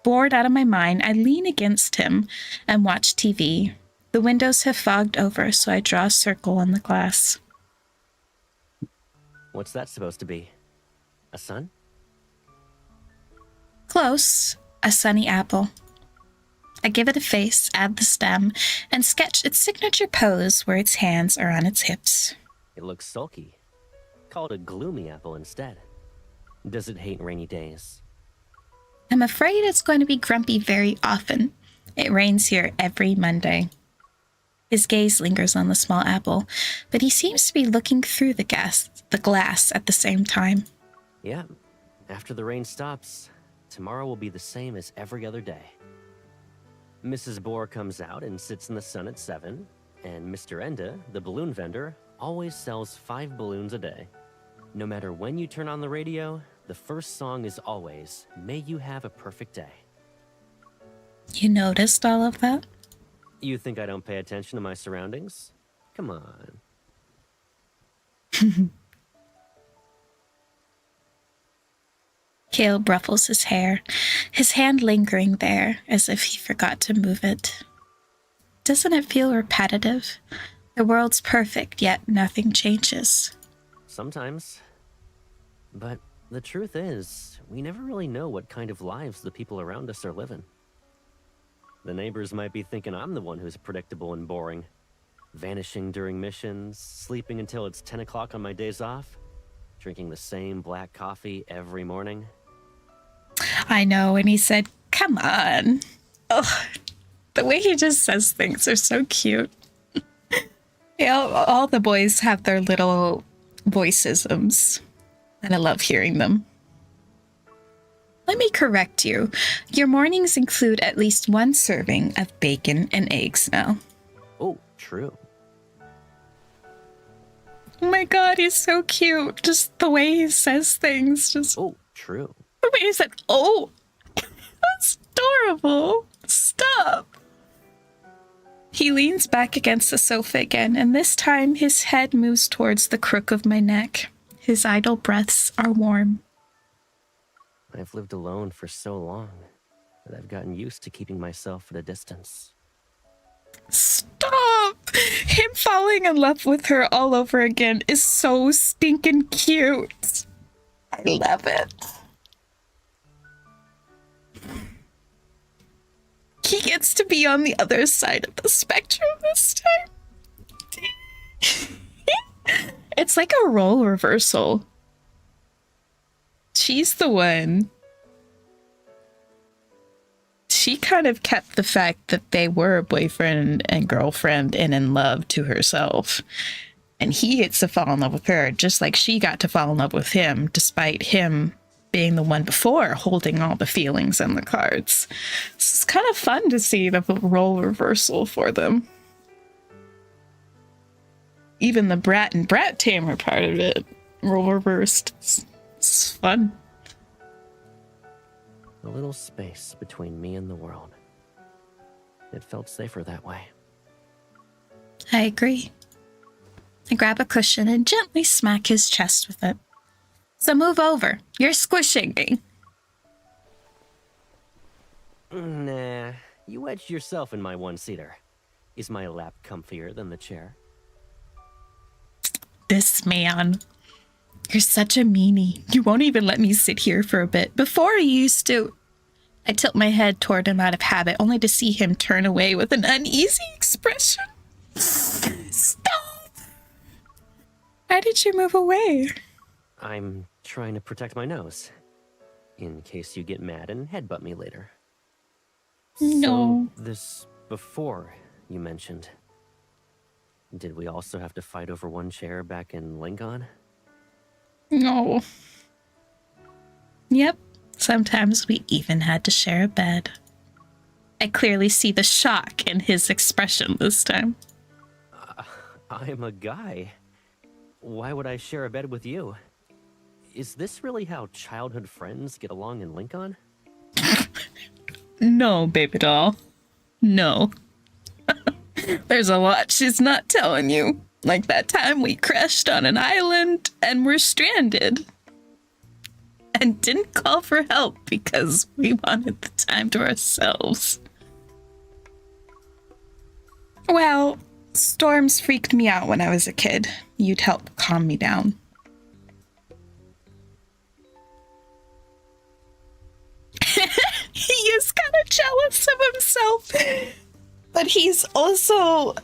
Bored out of my mind, I lean against him and watch TV. The windows have fogged over, so I draw a circle on the glass. What's that supposed to be? A sun? Close. A sunny apple. I give it a face, add the stem, and sketch its signature pose where its hands are on its hips. It looks sulky. Call it a gloomy apple instead. Does it hate rainy days? I'm afraid it's going to be grumpy very often. It rains here every Monday. His gaze lingers on the small apple, but he seems to be looking through the glass at the same time. Yeah. After the rain stops, tomorrow will be the same as every other day. Mrs. Bohr comes out and sits in the sun at 7, and Mr. Enda, the balloon vendor, always sells 5 balloons a day. No matter when you turn on the radio, the first song is always, "May you have a perfect day." You noticed all of that? You think I don't pay attention to my surroundings? Come on. Caleb ruffles his hair, his hand lingering there as if he forgot to move it. Doesn't it feel repetitive? The world's perfect, yet nothing changes. Sometimes. But the truth is, we never really know what kind of lives the people around us are living. The neighbors might be thinking I'm the one who's predictable and boring. Vanishing during missions, sleeping until it's 10 o'clock on my days off, drinking the same black coffee every morning. I know, and he said, "Come on." Oh, the way he just says things are so cute. Yeah, all the boys have their little voiceisms, and I love hearing them. Let me correct you. Your mornings include at least 1 serving of bacon and eggs now. Oh, true. Oh my god, he's so cute. Just the way he says things. Just Oh, true. the way he said, "Oh, that's adorable. Stop." He leans back against the sofa again, and this time his head moves towards the crook of my neck. His idle breaths are warm. I've lived alone for so long that I've gotten used to keeping myself at a distance. Stop! Him falling in love with her all over again is so stinking cute. I love it. He gets to be on the other side of the spectrum this time. It's like a role reversal. She's the one. She kind of kept the fact that they were boyfriend and girlfriend and in love to herself. And he gets to fall in love with her just like she got to fall in love with him, despite him being the one before holding all the feelings and the cards. So it's kind of fun to see the role reversal for them. Even the brat and brat tamer part of it, role reversed. It's fun. A little space between me and the world. It felt safer that way. I agree. I grab a cushion and gently smack his chest with it. So move over. You're squishing me. Nah, you wedged yourself in my one-seater. Is my lap comfier than the chair? This man. You're such a meanie. You won't even let me sit here for a bit. Before you used to. I tilt my head toward him out of habit, only to see him turn away with an uneasy expression. Stop! Why did you move away? I'm trying to protect my nose. In case you get mad and headbutt me later. No. So, this before you mentioned. Did we also have to fight over one chair back in Lincoln? No. Yep. Sometimes we even had to share a bed. I clearly see the shock in his expression this time. I'm a guy. Why would I share a bed with you? Is this really how childhood friends get along in Lincoln? No, baby doll. No. There's a lot she's not telling you. Like that time we crashed on an island and were stranded. And didn't call for help because we wanted the time to ourselves. Well, storms freaked me out when I was a kid. You'd help calm me down. is kind of jealous of himself. But he's also...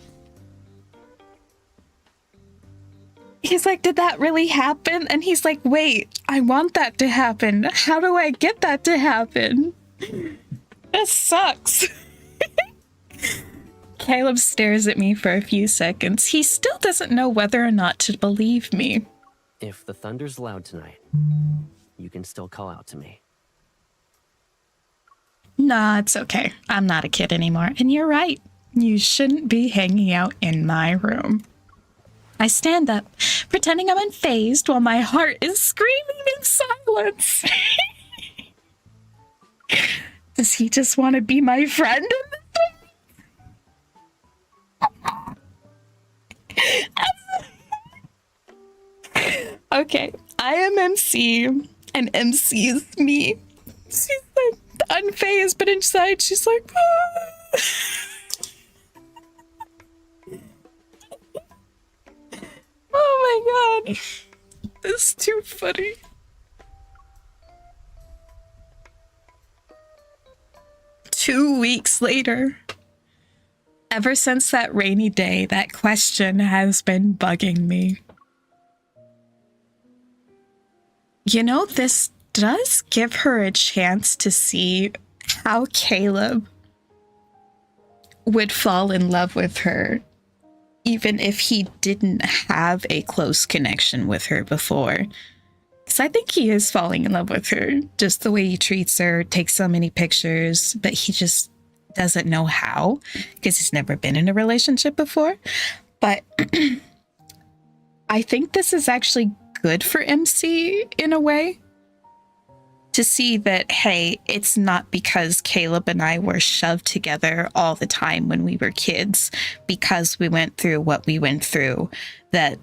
He's like, did that really happen? And he's like, wait, I want that to happen. How do I get that to happen? This sucks. Caleb stares at me for a few seconds. He still doesn't know whether or not to believe me. If the thunder's loud tonight, you can still call out to me. Nah, it's okay. I'm not a kid anymore. And you're right. You shouldn't be hanging out in my room. I stand up, pretending I'm unfazed while my heart is screaming in silence. Does he just want to be my friend? Okay, I am MC, and MC is me. She's like unfazed, but inside she's like, ah. Oh my god, this is too funny. Two weeks later. Ever since that rainy day, that question has been bugging me. You know, this does give her a chance to see how Caleb would fall in love with her, even if he didn't have a close connection with her before. Because I think he is falling in love with her, just the way he treats her, takes so many pictures, but he just doesn't know how because he's never been in a relationship before. But I think this is actually good for MC in a way, to see that, hey, it's not because Caleb and I were shoved together all the time when we were kids because we went through what we went through that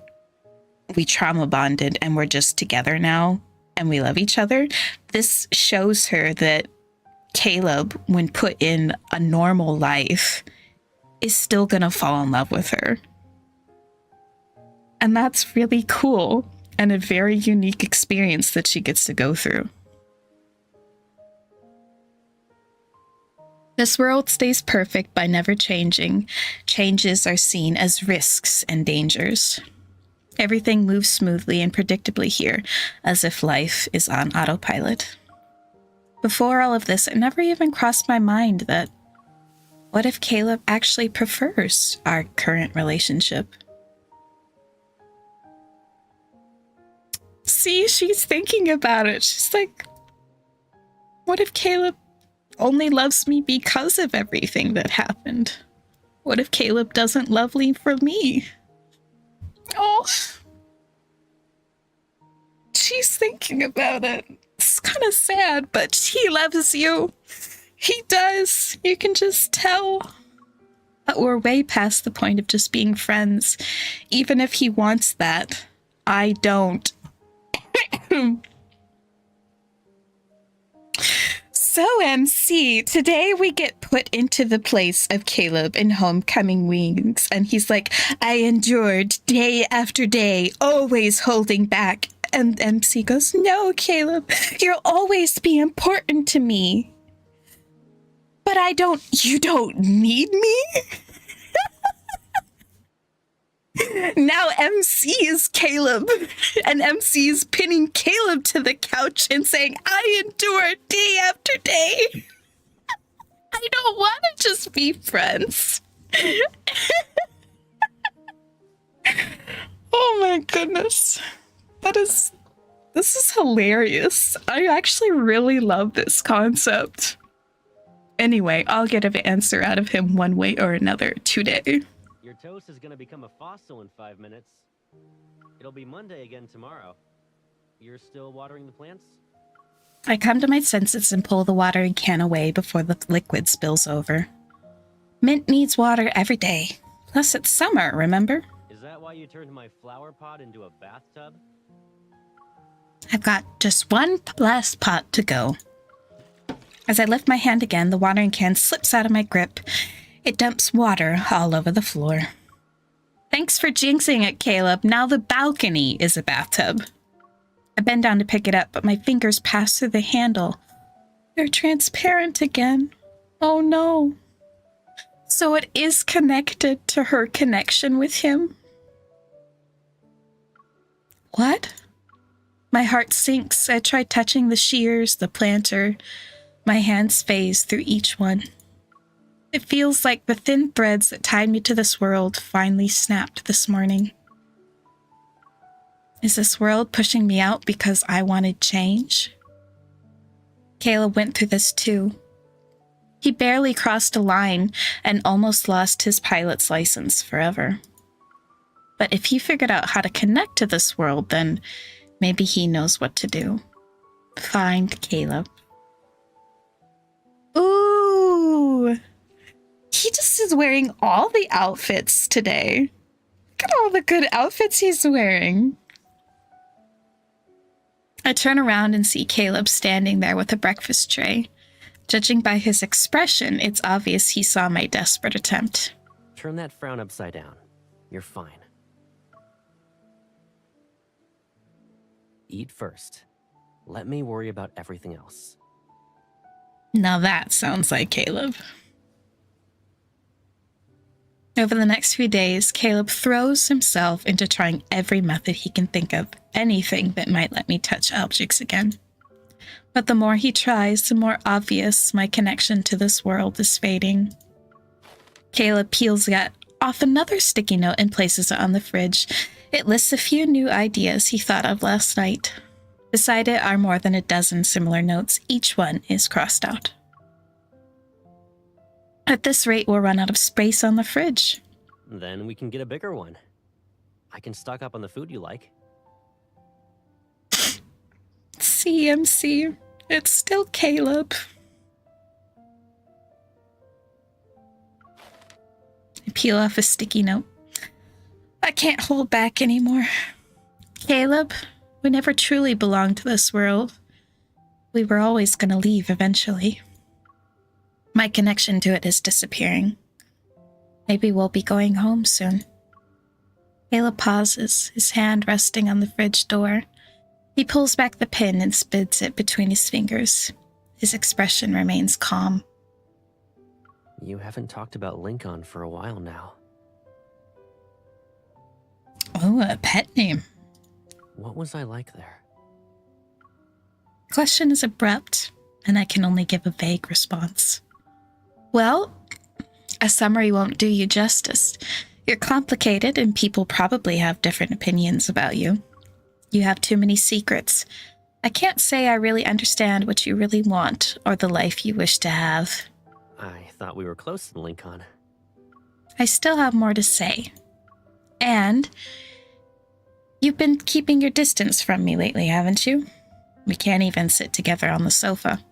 we trauma bonded and we're just together now and we love each other. This shows her that Caleb, when put in a normal life, is still gonna fall in love with her. And that's really cool and a very unique experience that she gets to go through. This world stays perfect by never changing. Changes are seen as risks and dangers. Everything moves smoothly and predictably here, as if life is on autopilot. Before all of this, it never even crossed my mind that what if Caleb actually prefers our current relationship? See, she's thinking about it. She's like, what if Caleb only loves me because of everything that happened? What if Caleb doesn't love me for me? Oh, she's thinking about it. It's kind of sad, but he loves you. He does. You can just tell. But we're way past the point of just being friends. Even if he wants that, I don't. So, MC, today we get put into the place of Caleb in Homecoming Wings, and he's like, I endured day after day, always holding back. And MC goes, no, Caleb, you'll always be important to me. But you don't need me? Now MC is Caleb, and MC is pinning Caleb to the couch and saying, I endure day after day. I don't want to just be friends. Oh my goodness. This is hilarious. I actually really love this concept. Anyway, I'll get an answer out of him one way or another today. Your toast is gonna become a fossil in 5 minutes. It'll be Monday again tomorrow. You're still watering the plants? I come to my senses and pull the watering can away before the liquid spills over. Mint needs water every day. Plus it's summer, remember? Is that why you turned my flower pot into a bathtub? I've got just one last pot to go. As I lift my hand again, the watering can slips out of my grip. It dumps water all over the floor. Thanks for jinxing it, Caleb. Now the balcony is a bathtub. I bend down to pick it up, but my fingers pass through the handle. They're transparent again. Oh no. So it is connected to her connection with him? What? My heart sinks. I try touching the shears, the planter. My hands phase through each one. It feels like the thin threads that tied me to this world finally snapped this morning. Is this world pushing me out because I wanted change? Caleb went through this too. He barely crossed a line and almost lost his pilot's license forever. But if he figured out how to connect to this world, then maybe he knows what to do. Find Caleb. Ooh! He just is wearing all the outfits today. Look at all the good outfits he's wearing. I turn around and see Caleb standing there with a breakfast tray. Judging by his expression, it's obvious he saw my desperate attempt. Turn that frown upside down. You're fine. Eat first. Let me worry about everything else. Now that sounds like Caleb. Over the next few days, Caleb throws himself into trying every method he can think of, anything that might let me touch objects again. But the more he tries, the more obvious my connection to this world is fading. Caleb peels off another sticky note and places it on the fridge. It lists a few new ideas he thought of last night. Beside it are more than a dozen similar notes. Each one is crossed out. At this rate, we'll run out of space on the fridge. Then we can get a bigger one. I can stock up on the food you like. CMC. It's still Caleb. I peel off a sticky note. I can't hold back anymore. Caleb, we never truly belonged to this world. We were always going to leave eventually. My connection to it is disappearing. Maybe we'll be going home soon. Caleb pauses, his hand resting on the fridge door. He pulls back the pin and spids it between his fingers. His expression remains calm. You haven't talked about Lincoln for a while now. Oh, a pet name. What was I like there? Question is abrupt, and I can only give a vague response. Well, a summary won't do you justice. You're complicated, and people probably have different opinions about you. You have too many secrets. I can't say I really understand what you really want or the life you wish to have. I thought we were close in Lincoln. I still have more to say. And you've been keeping your distance from me lately, haven't you? We can't even sit together on the sofa.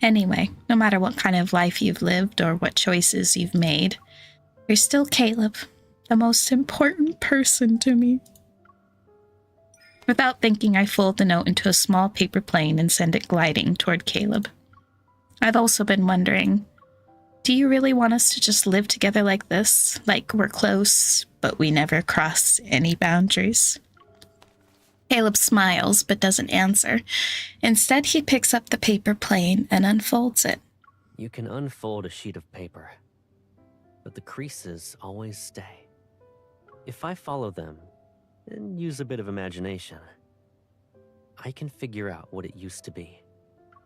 Anyway, no matter what kind of life you've lived or what choices you've made, you're still Caleb, the most important person to me. Without thinking, I fold the note into a small paper plane and send it gliding toward Caleb. I've also been wondering, do you really want us to just live together like this? Like we're close, but we never cross any boundaries? Caleb smiles, but doesn't answer. Instead, he picks up the paper plane and unfolds it. You can unfold a sheet of paper, but the creases always stay. If I follow them and use a bit of imagination, I can figure out what it used to be.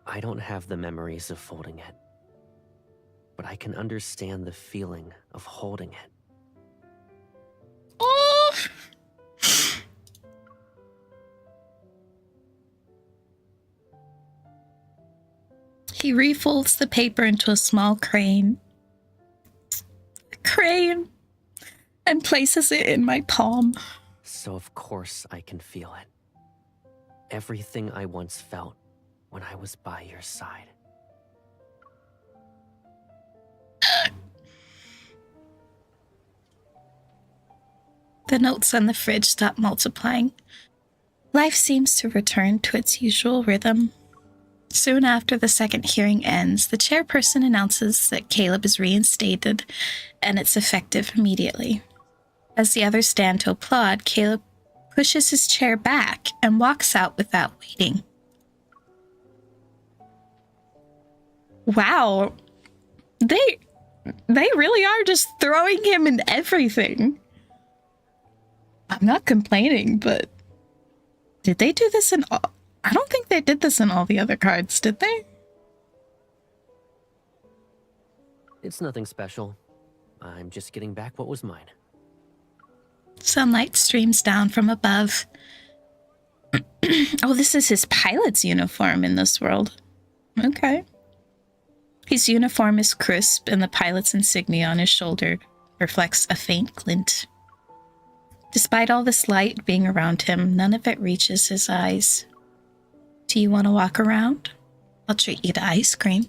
I don't have the memories of folding it, but I can understand the feeling of holding it. Oh! He refolds the paper into a small crane. And places it in my palm. So of course I can feel it. Everything I once felt when I was by your side. The notes on the fridge stop multiplying. Life seems to return to its usual rhythm. Soon after the second hearing ends, the chairperson announces that Caleb is reinstated, and it's effective immediately. As the others stand to applaud, Caleb pushes his chair back and walks out without waiting. Wow. They really are just throwing him in everything. I'm not complaining, but did they do this in all? I don't think they did this in all the other cards, did they? It's nothing special. I'm just getting back what was mine. Sunlight streams down from above. Oh, this is his pilot's uniform in this world. Okay. His uniform is crisp, and the pilot's insignia on his shoulder reflects a faint glint. Despite all this light being around him, none of it reaches his eyes. Do you want to walk around? I'll treat you to ice cream.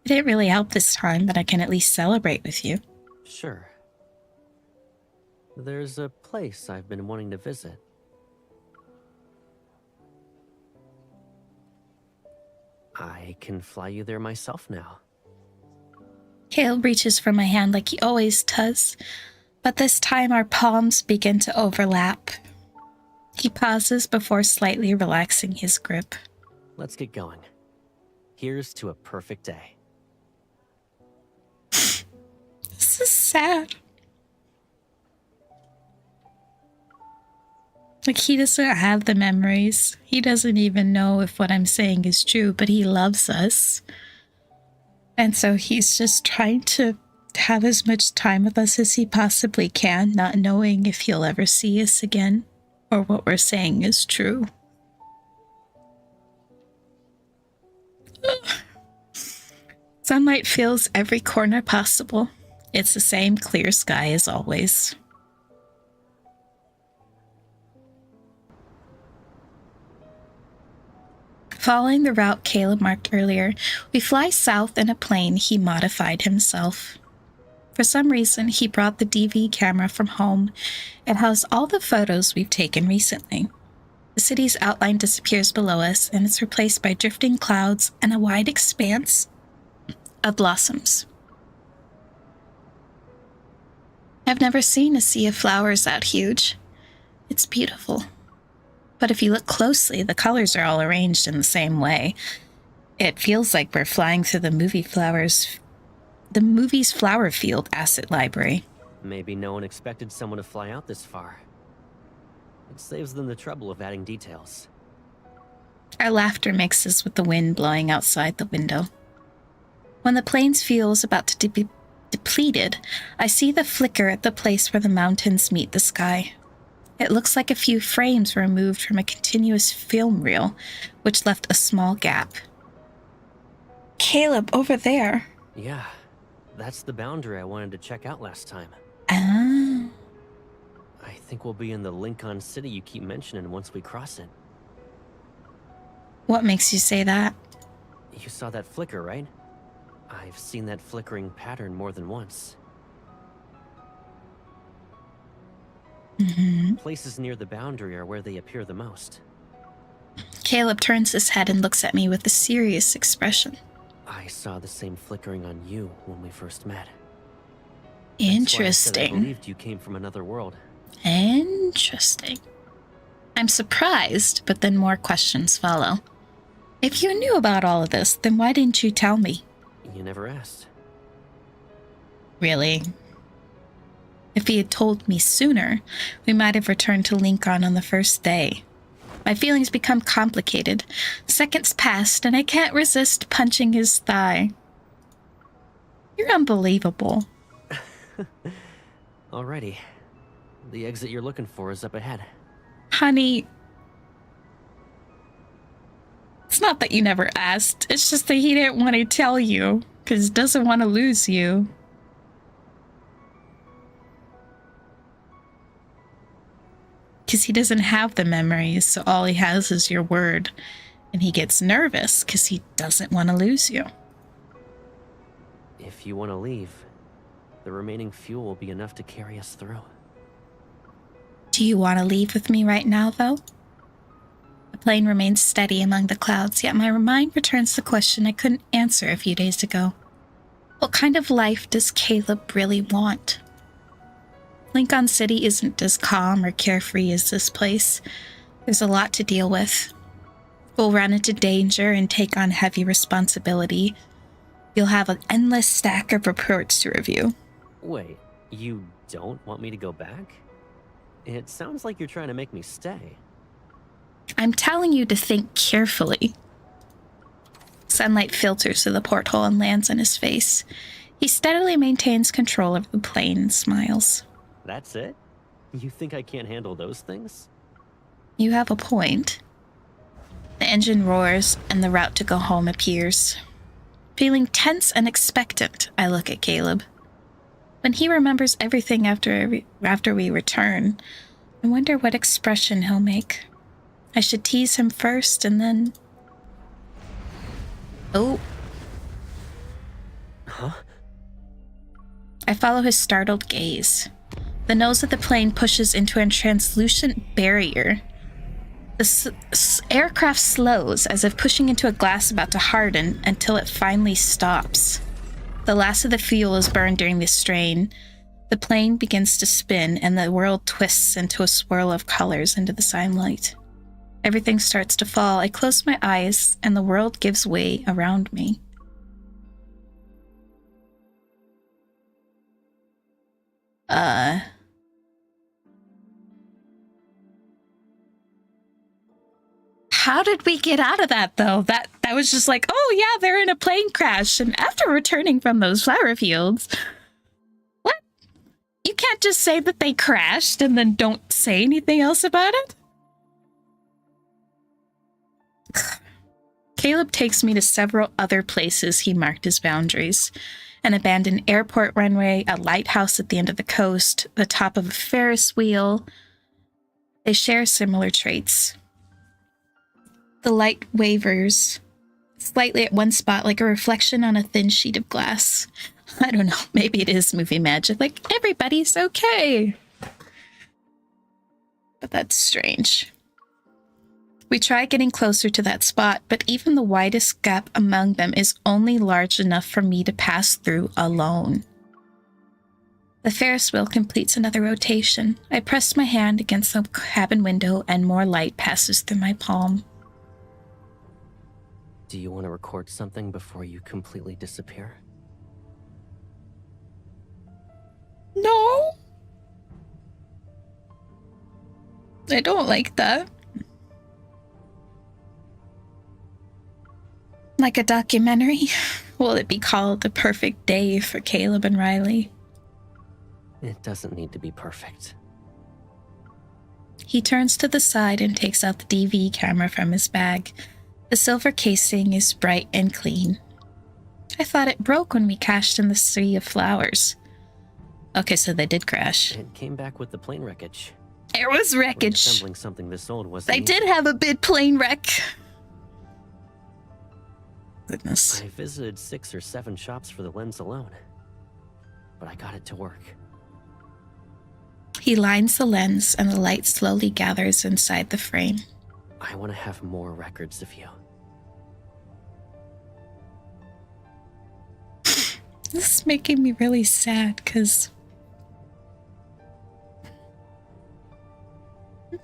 It didn't really help this time, but I can at least celebrate with you. Sure. There's a place I've been wanting to visit. I can fly you there myself now. Caleb reaches for my hand like he always does, but this time our palms begin to overlap. He pauses before slightly relaxing his grip. Let's get going. Here's to a perfect day. This is sad. Like, he doesn't have the memories. He doesn't even know if what I'm saying is true, but he loves us. And so he's just trying to have as much time with us as he possibly can, not knowing if he'll ever see us again or what we're saying is true. Sunlight fills every corner possible. It's the same clear sky as always. Following the route Caleb marked earlier, we fly south in a plane he modified himself. For some reason, he brought the DV camera from home. It has all the photos we've taken recently. The city's outline disappears below us, and it's replaced by drifting clouds and a wide expanse of blossoms. I've never seen a sea of flowers that huge. It's beautiful. But if you look closely, the colors are all arranged in the same way. It feels like we're flying through the movie's flower field asset library. Maybe no one expected someone to fly out this far. It saves them the trouble of adding details. Our laughter mixes with the wind blowing outside the window. When the plane's fuel is about to be depleted, I see the flicker at the place where the mountains meet the sky. It looks like a few frames were removed from a continuous film reel, which left a small gap. Caleb, over there. Yeah, that's the boundary I wanted to check out last time. Ah. I think we'll be in the Lincoln City you keep mentioning once we cross it. What makes you say that? You saw that flicker, right? I've seen that flickering pattern more than once. Mm-hmm. Places near the boundary are where they appear the most. Caleb turns his head and looks at me with a serious expression. I saw the same flickering on you when we first met. Interesting. That's why I said I believed you came from another world. Interesting. I'm surprised, but then more questions follow. If you knew about all of this, then why didn't you tell me? You never asked. Really? If he had told me sooner, we might have returned to Lincoln on the first day. My feelings become complicated. Seconds passed, and I can't resist punching his thigh. You're unbelievable. Alrighty. The exit you're looking for is up ahead. Honey, it's not that you never asked. It's just that he didn't want to tell you, because he doesn't want to lose you. Because he doesn't have the memories, so all he has is your word. And he gets nervous because he doesn't want to lose you. If you want to leave, the remaining fuel will be enough to carry us through. Do you want to leave with me right now, though? The plane remains steady among the clouds, yet my mind returns the question I couldn't answer a few days ago. What kind of life does Caleb really want? Lincoln City isn't as calm or carefree as this place. There's a lot to deal with. We'll run into danger and take on heavy responsibility. You'll have an endless stack of reports to review. Wait, you don't want me to go back? It sounds like you're trying to make me stay. I'm telling you to think carefully. Sunlight filters through the porthole and lands on his face. He steadily maintains control of the plane and smiles. That's it? You think I can't handle those things? You have a point. The engine roars and the route to go home appears. Feeling tense and expectant, I look at Caleb. When he remembers everything after we return, I wonder what expression he'll make. I should tease him first and then... Oh. Huh? I follow his startled gaze. The nose of the plane pushes into a translucent barrier. The aircraft slows as if pushing into a glass about to harden until it finally stops. The last of the fuel is burned during this strain. The plane begins to spin and the world twists into a swirl of colors into the sunlight. Everything starts to fall. I close my eyes and the world gives way around me. How did we get out of that, though? That was just like, oh yeah, they're in a plane crash, and after returning from those flower fields, what? You can't just say that they crashed and then don't say anything else about it? Caleb takes me to several other places he marked as boundaries. An abandoned airport runway, a lighthouse at the end of the coast, the top of a Ferris wheel. They share similar traits. The light wavers slightly at one spot like a reflection on a thin sheet of glass. I don't know, maybe it is movie magic, like everybody's okay. But that's strange. We try getting closer to that spot, but even the widest gap among them is only large enough for me to pass through alone. The Ferris wheel completes another rotation. I press my hand against the cabin window and more light passes through my palm. Do you want to record something before you completely disappear? No. I don't like that. Like a documentary? Will it be called The Perfect Day for Caleb and Riley? It doesn't need to be perfect. He turns to the side and takes out the DV camera from his bag. The silver casing is bright and clean. I thought it broke when we crashed in the sea of flowers. Okay, so they did crash. It came back with the plane wreckage. There was wreckage. Assembling something this old was. They did have a big plane wreck. Goodness. I visited 6 or 7 shops for the lens alone, but I got it to work. He lines the lens and the light slowly gathers inside the frame. I want to have more records of you. This is making me really sad because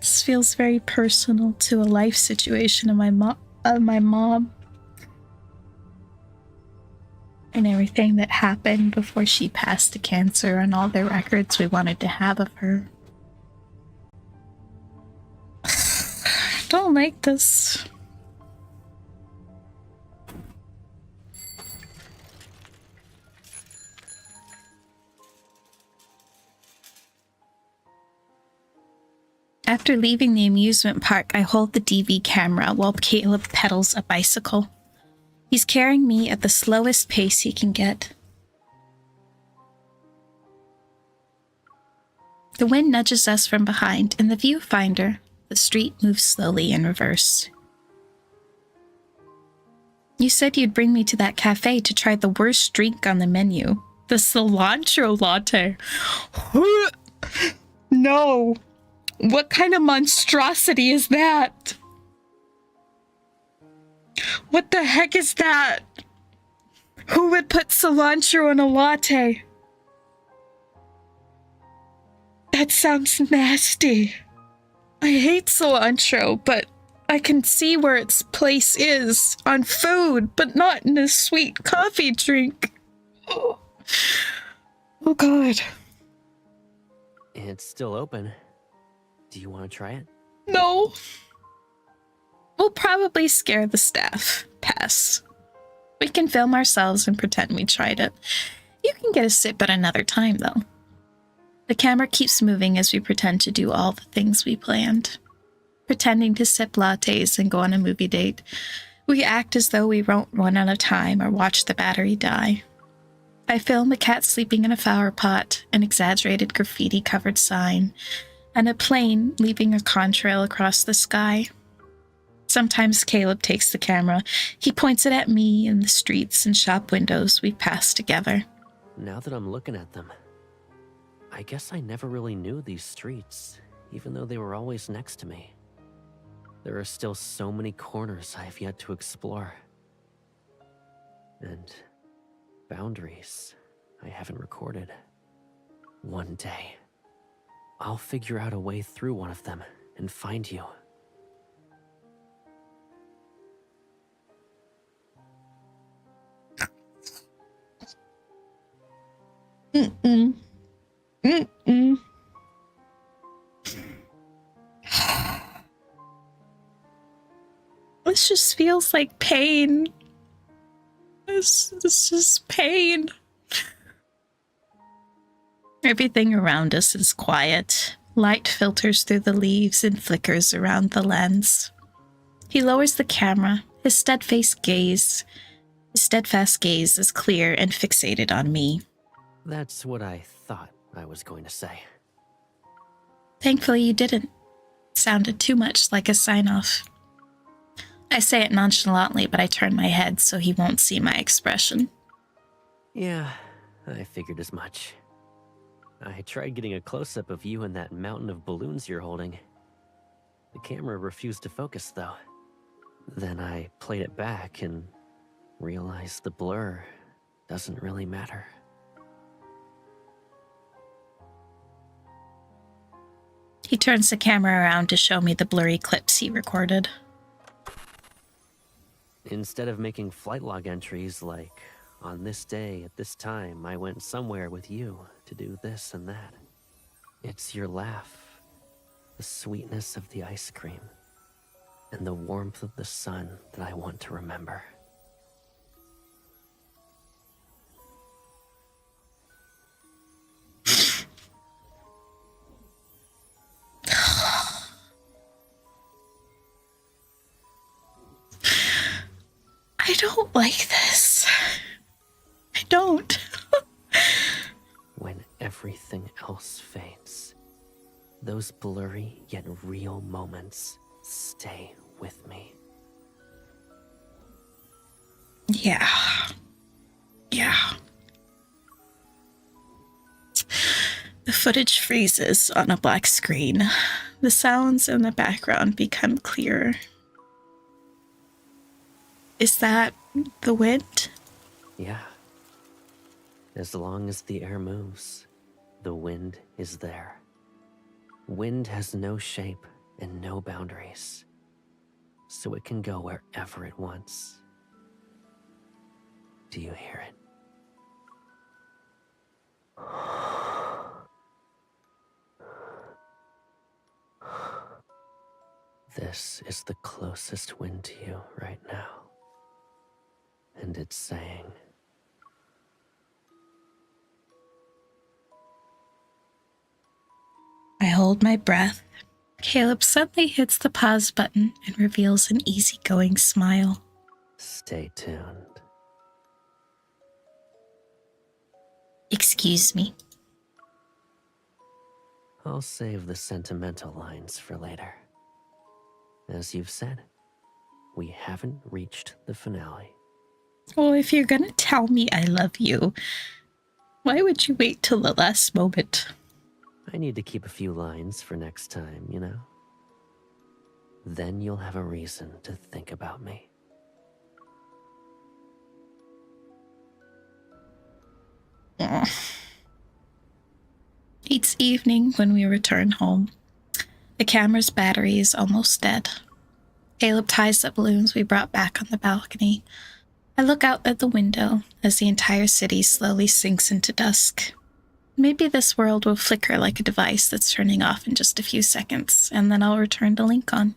this feels very personal to a life situation of my mom and everything that happened before she passed to cancer and all the records we wanted to have of her. I don't like this. After leaving the amusement park, I hold the DV camera while Caleb pedals a bicycle. He's carrying me at the slowest pace he can get. The wind nudges us from behind. In the viewfinder, the street moves slowly in reverse. You said you'd bring me to that cafe to try the worst drink on the menu. The cilantro latte. No. What kind of monstrosity is that? What the heck is that? Who would put cilantro in a latte? That sounds nasty. I hate cilantro, but I can see where its place is on food, but not in a sweet coffee drink. Oh, oh God. It's still open. Do you want to try it? No. We'll probably scare the staff. Pass. We can film ourselves and pretend we tried it. You can get a sip at another time, though. The camera keeps moving as we pretend to do all the things we planned. Pretending to sip lattes and go on a movie date. We act as though we won't run out of time or watch the battery die. I film a cat sleeping in a flower pot, an exaggerated graffiti-covered sign, and a plane leaving a contrail across the sky. Sometimes Caleb takes the camera. He points it at me and the streets and shop windows we've passed together. Now that I'm looking at them, I guess I never really knew these streets, even though they were always next to me. There are still so many corners I have yet to explore. And boundaries I haven't recorded. One day, I'll figure out a way through one of them and find you. Mm-mm. Mm-mm. This just feels like pain. This is pain. Everything around us is quiet. Light filters through the leaves and flickers around the lens. He lowers the camera. His steadfast gaze is clear and fixated on me. That's what I thought I was going to say. Thankfully you didn't. It sounded too much like a sign-off. I say it nonchalantly, but I turn my head so he won't see my expression. Yeah, I figured as much. I tried getting a close-up of you and that mountain of balloons you're holding. The camera refused to focus, though. Then I played it back and realized the blur doesn't really matter. He turns the camera around to show me the blurry clips he recorded. Instead of making flight log entries like, on this day at this time I went somewhere with you to do this and that, it's your laugh, the sweetness of the ice cream, and the warmth of the sun that I want to remember. I don't like this. I don't. When everything else fades, those blurry yet real moments stay with me. Yeah. The footage freezes on a black screen. The sounds in the background become clearer. Is that the wind? Yeah. As long as the air moves, the wind is there. Wind has no shape and no boundaries, so it can go wherever it wants. Do you hear it? This is the closest wind to you right now. And it's saying, I hold my breath. Caleb suddenly hits the pause button and reveals an easygoing smile. stay tuned. Excuse me. I'll save the sentimental lines for later. As you've said, we haven't reached the finale. Well, if you're gonna tell me I love you, why would you wait till the last moment? I need to keep a few lines for next time, you know? Then you'll have a reason to think about me. Ugh. It's evening when we return home. The camera's battery is almost dead. Caleb ties the balloons we brought back on the balcony. I look out at the window as the entire city slowly sinks into dusk. Maybe this world will flicker like a device that's turning off in just a few seconds, and then I'll return to Lincoln.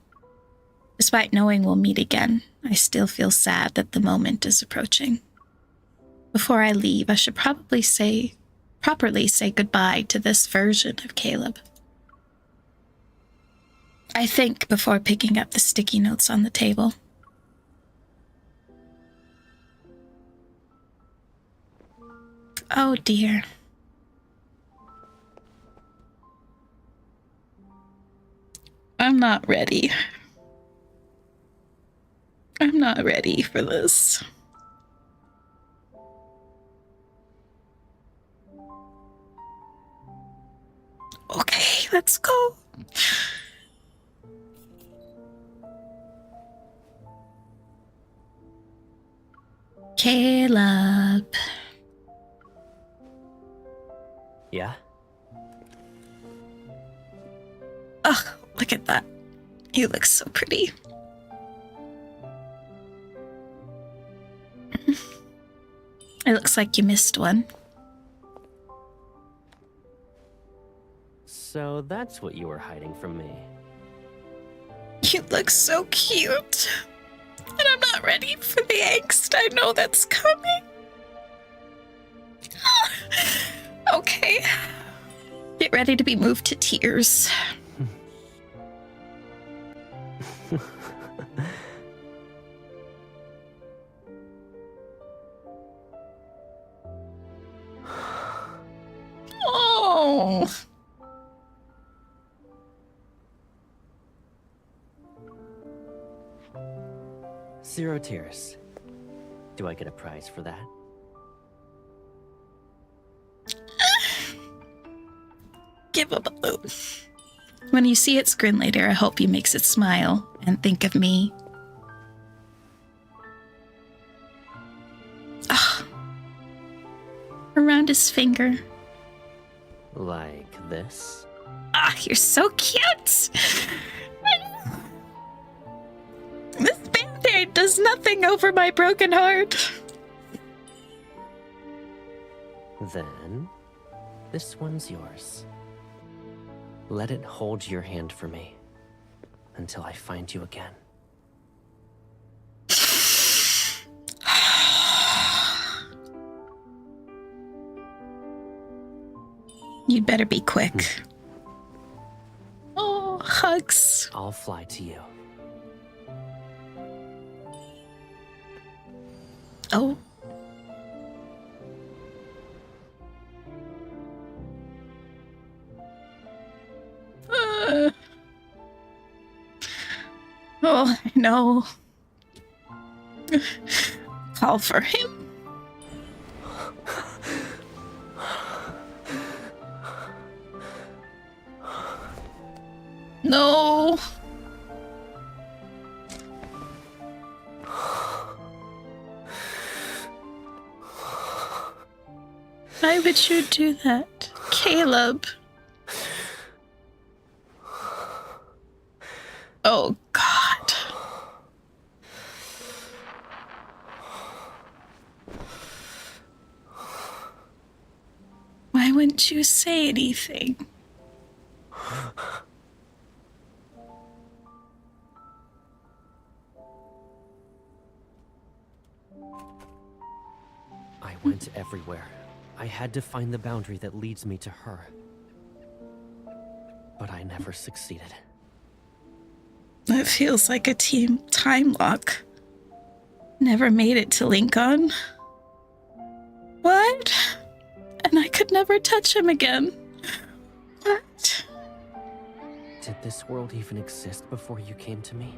Despite knowing we'll meet again, I still feel sad that the moment is approaching. Before I leave, I should properly say goodbye to this version of Caleb. I think before picking up the sticky notes on the table. Oh dear. I'm not ready. I'm not ready for this. Okay, let's go. Caleb. Yeah? Ugh, look at that. You look so pretty. It looks like you missed one. So that's what you were hiding from me. You look so cute. And I'm not ready for the angst. I know that's coming. Okay. Get ready to be moved to tears. Oh. Zero tears. Do I get a prize for that? Give a balloon. When you see its grin later, I hope he makes it smile and think of me. Ah. Around his finger. Like this? Ah, you're so cute! This band-aid does nothing over my broken heart. Then, this one's yours. Let it hold your hand for me until I find you again. You'd better be quick. Oh, hugs. I'll fly to you. Oh. Oh, no. Call for him. No. Why would you do that, Caleb? Oh, God. Why wouldn't you say anything? I went everywhere. I had to find the boundary that leads me to her. But I never succeeded. That feels like a team time lock. Never made it to Lincoln. What? And I could never touch him again. What? Did this world even exist before you came to me?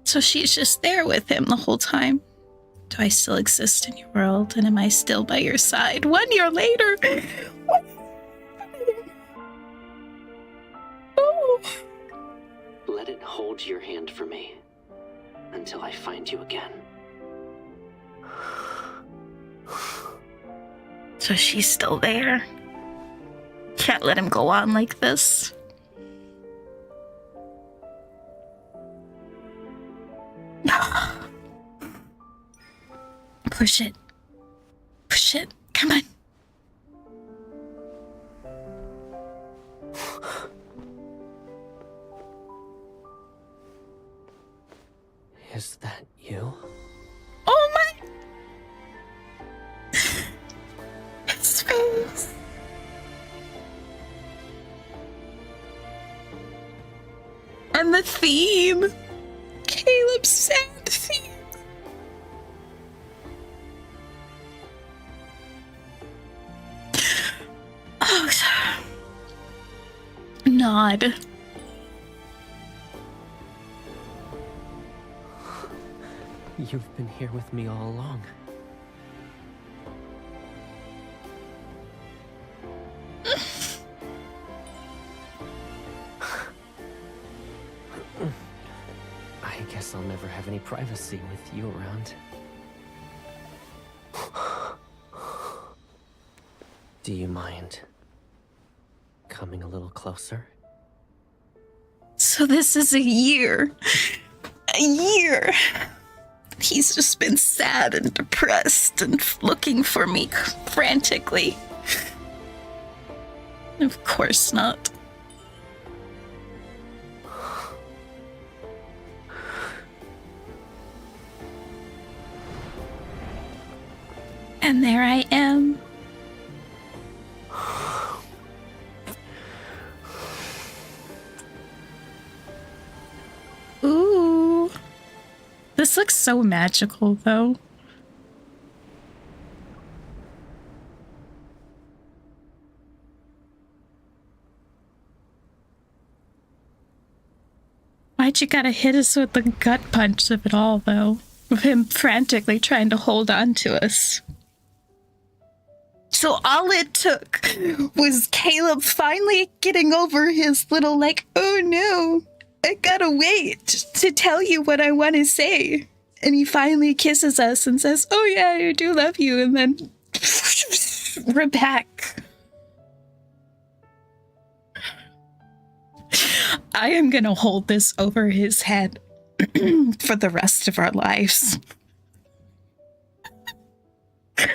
So she's just there with him the whole time. Do I still exist in your world? And am I still by your side 1 year later? Oh. Let it hold your hand for me until I find you again. So she's still there. Can't let him go on like this. Push it. Push it. Come on. Is that you? Oh my! His face. And the theme. Caleb's sad theme. Oh, nod. You've been here with me all along. I guess I'll never have any privacy with you around. Do you mind coming a little closer? So this is a year. A year. He's just been sad and depressed and looking for me frantically. Of course not. And there I am. Ooh. This looks so magical, though. Why'd you gotta hit us with the gut punch of it all, though? Of him frantically trying to hold on to us. So all it took was Caleb finally getting over his little, like, oh no, I gotta wait to tell you what I want to say. And he finally kisses us and says, oh yeah, I do love you. And then we're back. I am gonna hold this over his head for the rest of our lives. You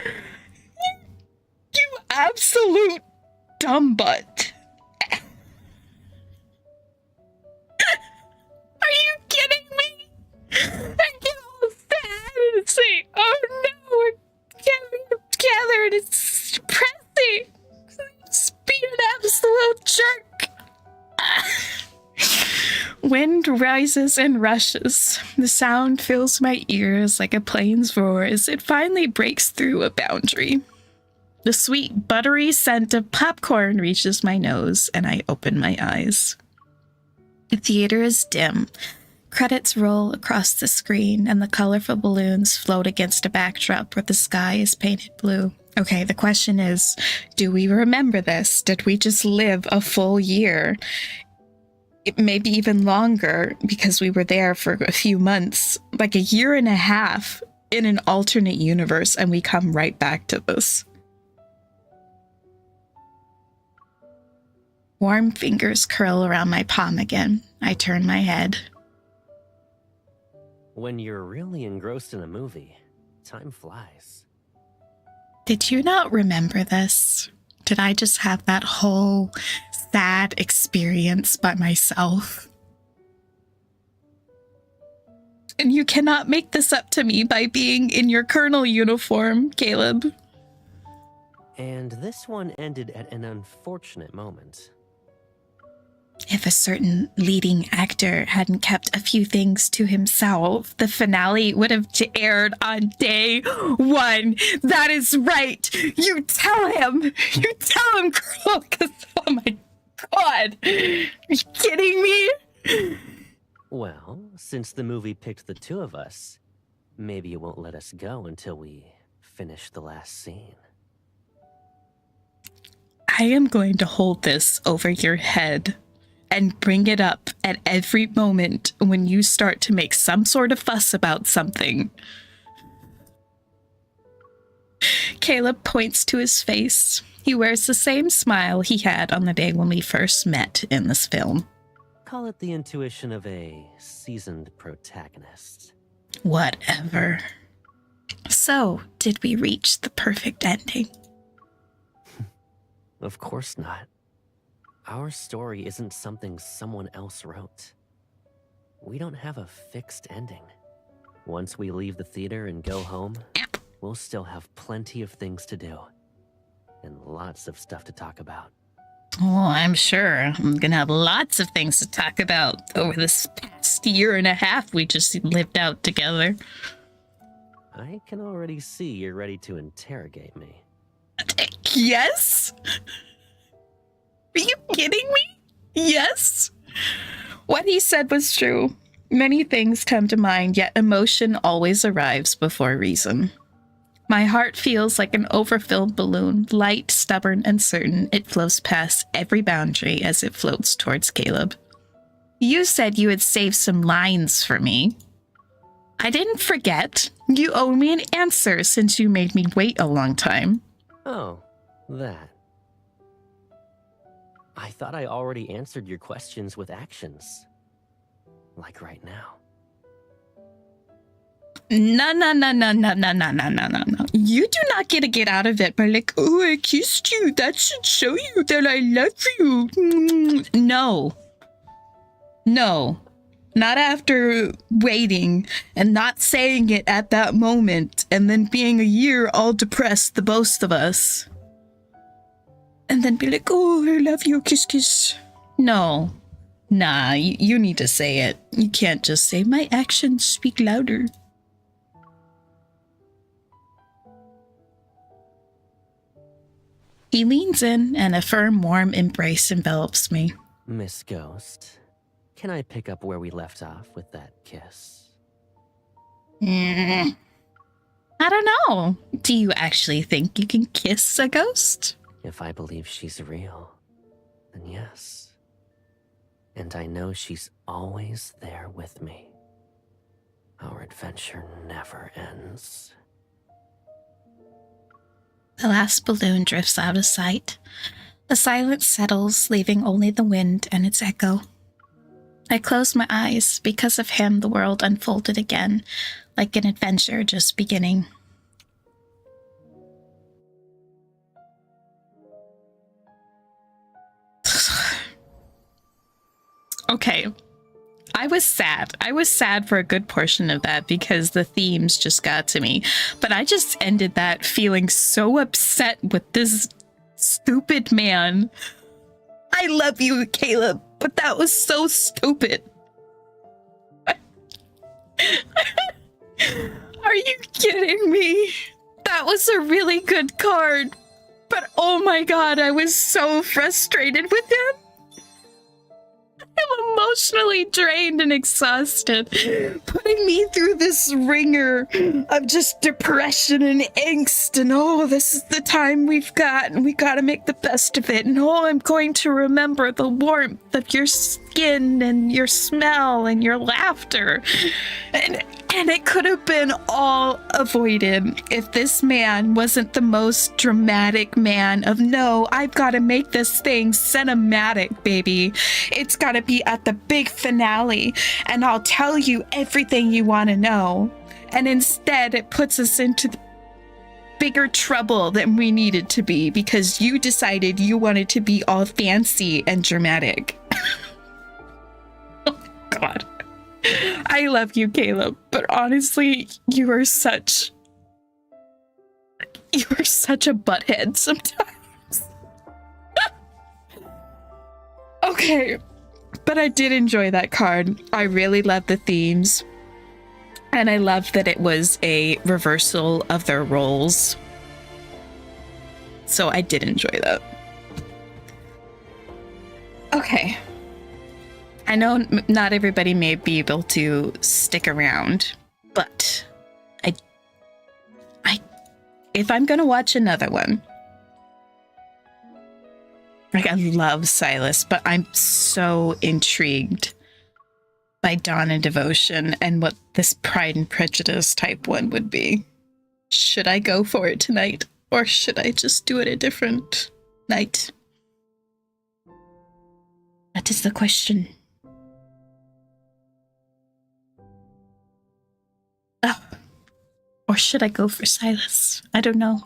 absolute dumb butt. Are you kidding me? I get all sad and say, oh no, we're getting together and it's depressing. Just be an absolute jerk. Wind rises and rushes. The sound fills my ears like a plane's roar as it finally breaks through a boundary. The sweet, buttery scent of popcorn reaches my nose, and I open my eyes. The theater is dim. Credits roll across the screen, and the colorful balloons float against a backdrop where the sky is painted blue. Okay, the question is, do we remember this? Did we just live a full year? Maybe even longer, because we were there for a few months, like a year and a half in an alternate universe, and we come right back to this. Warm fingers curl around my palm again. I turn my head. When you're really engrossed in a movie, time flies. Did you not remember this? Did I just have that whole sad experience by myself? And you cannot make this up to me by being in your colonel uniform, Caleb. And this one ended at an unfortunate moment. If a certain leading actor hadn't kept a few things to himself, the finale would have aired on day one. That is right. You tell him. You tell him, girl. Because, oh my God. Are you kidding me? Well, since the movie picked the two of us, maybe it won't let us go until we finish the last scene. I am going to hold this over your head and bring it up at every moment when you start to make some sort of fuss about something. Caleb points to his face. He wears the same smile he had on the day when we first met in this film. Call it the intuition of a seasoned protagonist. Whatever. So, did we reach the perfect ending? Of course not. Our story isn't something someone else wrote. We don't have a fixed ending. Once we leave the theater and go home, we'll still have plenty of things to do. And lots of stuff to talk about. Oh, I'm sure. I'm gonna have lots of things to talk about over this past year and a half we just lived out together. I can already see you're ready to interrogate me. Yes? Are you kidding me? Yes? What he said was true. Many things come to mind, yet emotion always arrives before reason. My heart feels like an overfilled balloon, light, stubborn, and certain. It flows past every boundary as it floats towards Caleb. You said you would save some lines for me. I didn't forget. You owe me an answer since you made me wait a long time. Oh, that. I thought I already answered your questions with actions. Like right now. No. You do not get to get out of it by like, oh, I kissed you. That should show you that I love you. No. Not after waiting and not saying it at that moment and then being a year all depressed, the both of us. And then be like, oh, I love you, kiss, kiss. No. Nah, you need to say it. You can't just say, my actions speak louder. He leans in and a firm, warm embrace envelops me. Miss Ghost, can I pick up where we left off with that kiss? I don't know. Do you actually think you can kiss a ghost? If I believe she's real, then yes. And I know she's always there with me. Our adventure never ends. The last balloon drifts out of sight. The silence settles, leaving only the wind and its echo. I close my eyes. Because of him, the world unfolded again, like an adventure just beginning. Okay. I was sad. I was sad for a good portion of that because the themes just got to me. But I just ended that feeling so upset with this stupid man. I love you, Caleb, but that was so stupid. Are you kidding me? That was a really good card. But oh my god, I was so frustrated with him. I'm emotionally drained and exhausted, putting me through this ringer of just depression and angst. And oh, this is the time we've got, and we gotta make the best of it. And oh, I'm going to remember the warmth of your skin and your smell and your laughter. And it could have been all avoided if this man wasn't the most dramatic man of, no, I've got to make this thing cinematic, baby. It's got to be at the big finale, and I'll tell you everything you want to know. And instead, it puts us into bigger trouble than we needed to be because you decided you wanted to be all fancy and dramatic. Oh, God. I love you, Caleb, but honestly, you are such a butthead sometimes. Okay, but I did enjoy that card. I really loved the themes, and I loved that it was a reversal of their roles. So I did enjoy that. Okay. I know not everybody may be able to stick around, but if I'm gonna watch another one, like, I love Silas, but I'm so intrigued by Dawn and Devotion and what this Pride and Prejudice type one would be. Should I go for it tonight, or should I just do it a different night? That is the question. Oh. Or should I go for Silas? I don't know.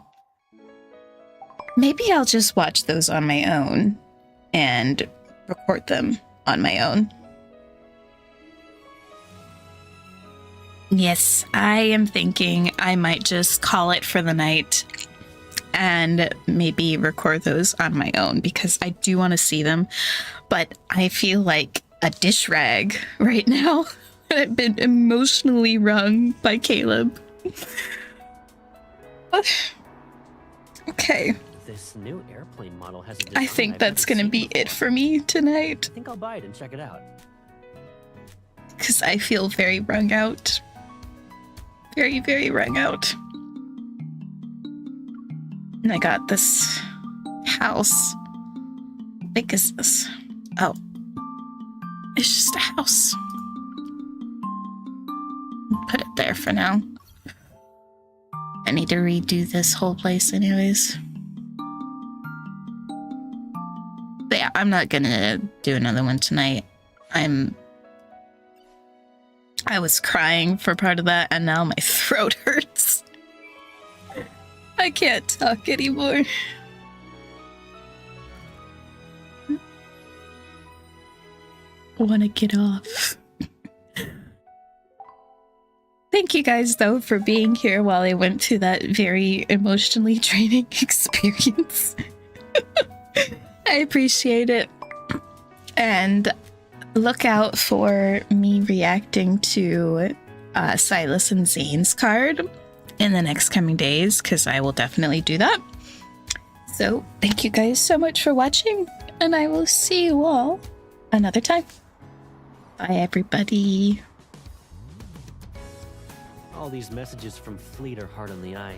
Maybe I'll just watch those on my own and record them on my own. Yes, I am thinking I might just call it for the night and maybe record those on my own because I do want to see them, but I feel like a dish rag right now. I've been emotionally wrung by Caleb. Okay, This new airplane model has a I design think I've that's never gonna seen be it before. for me tonight I think I'll buy it and check it out. because I feel very wrung out. Very, very wrung out. And I got this house. How big is this? Oh. It's just a house. Put it there for now. I need to redo this whole place anyways. But yeah, I'm not gonna do another one tonight. I was crying for part of that and now my throat hurts. I can't talk anymore. Want to get off. Thank you guys though for being here while I went through that very emotionally draining experience. I appreciate it. And look out for me reacting to Silas and Zane's card in the next coming days, because I will definitely do that. So thank you guys so much for watching, and I will see you all another time. Bye, everybody. All these messages from Fleet are hard on the eye.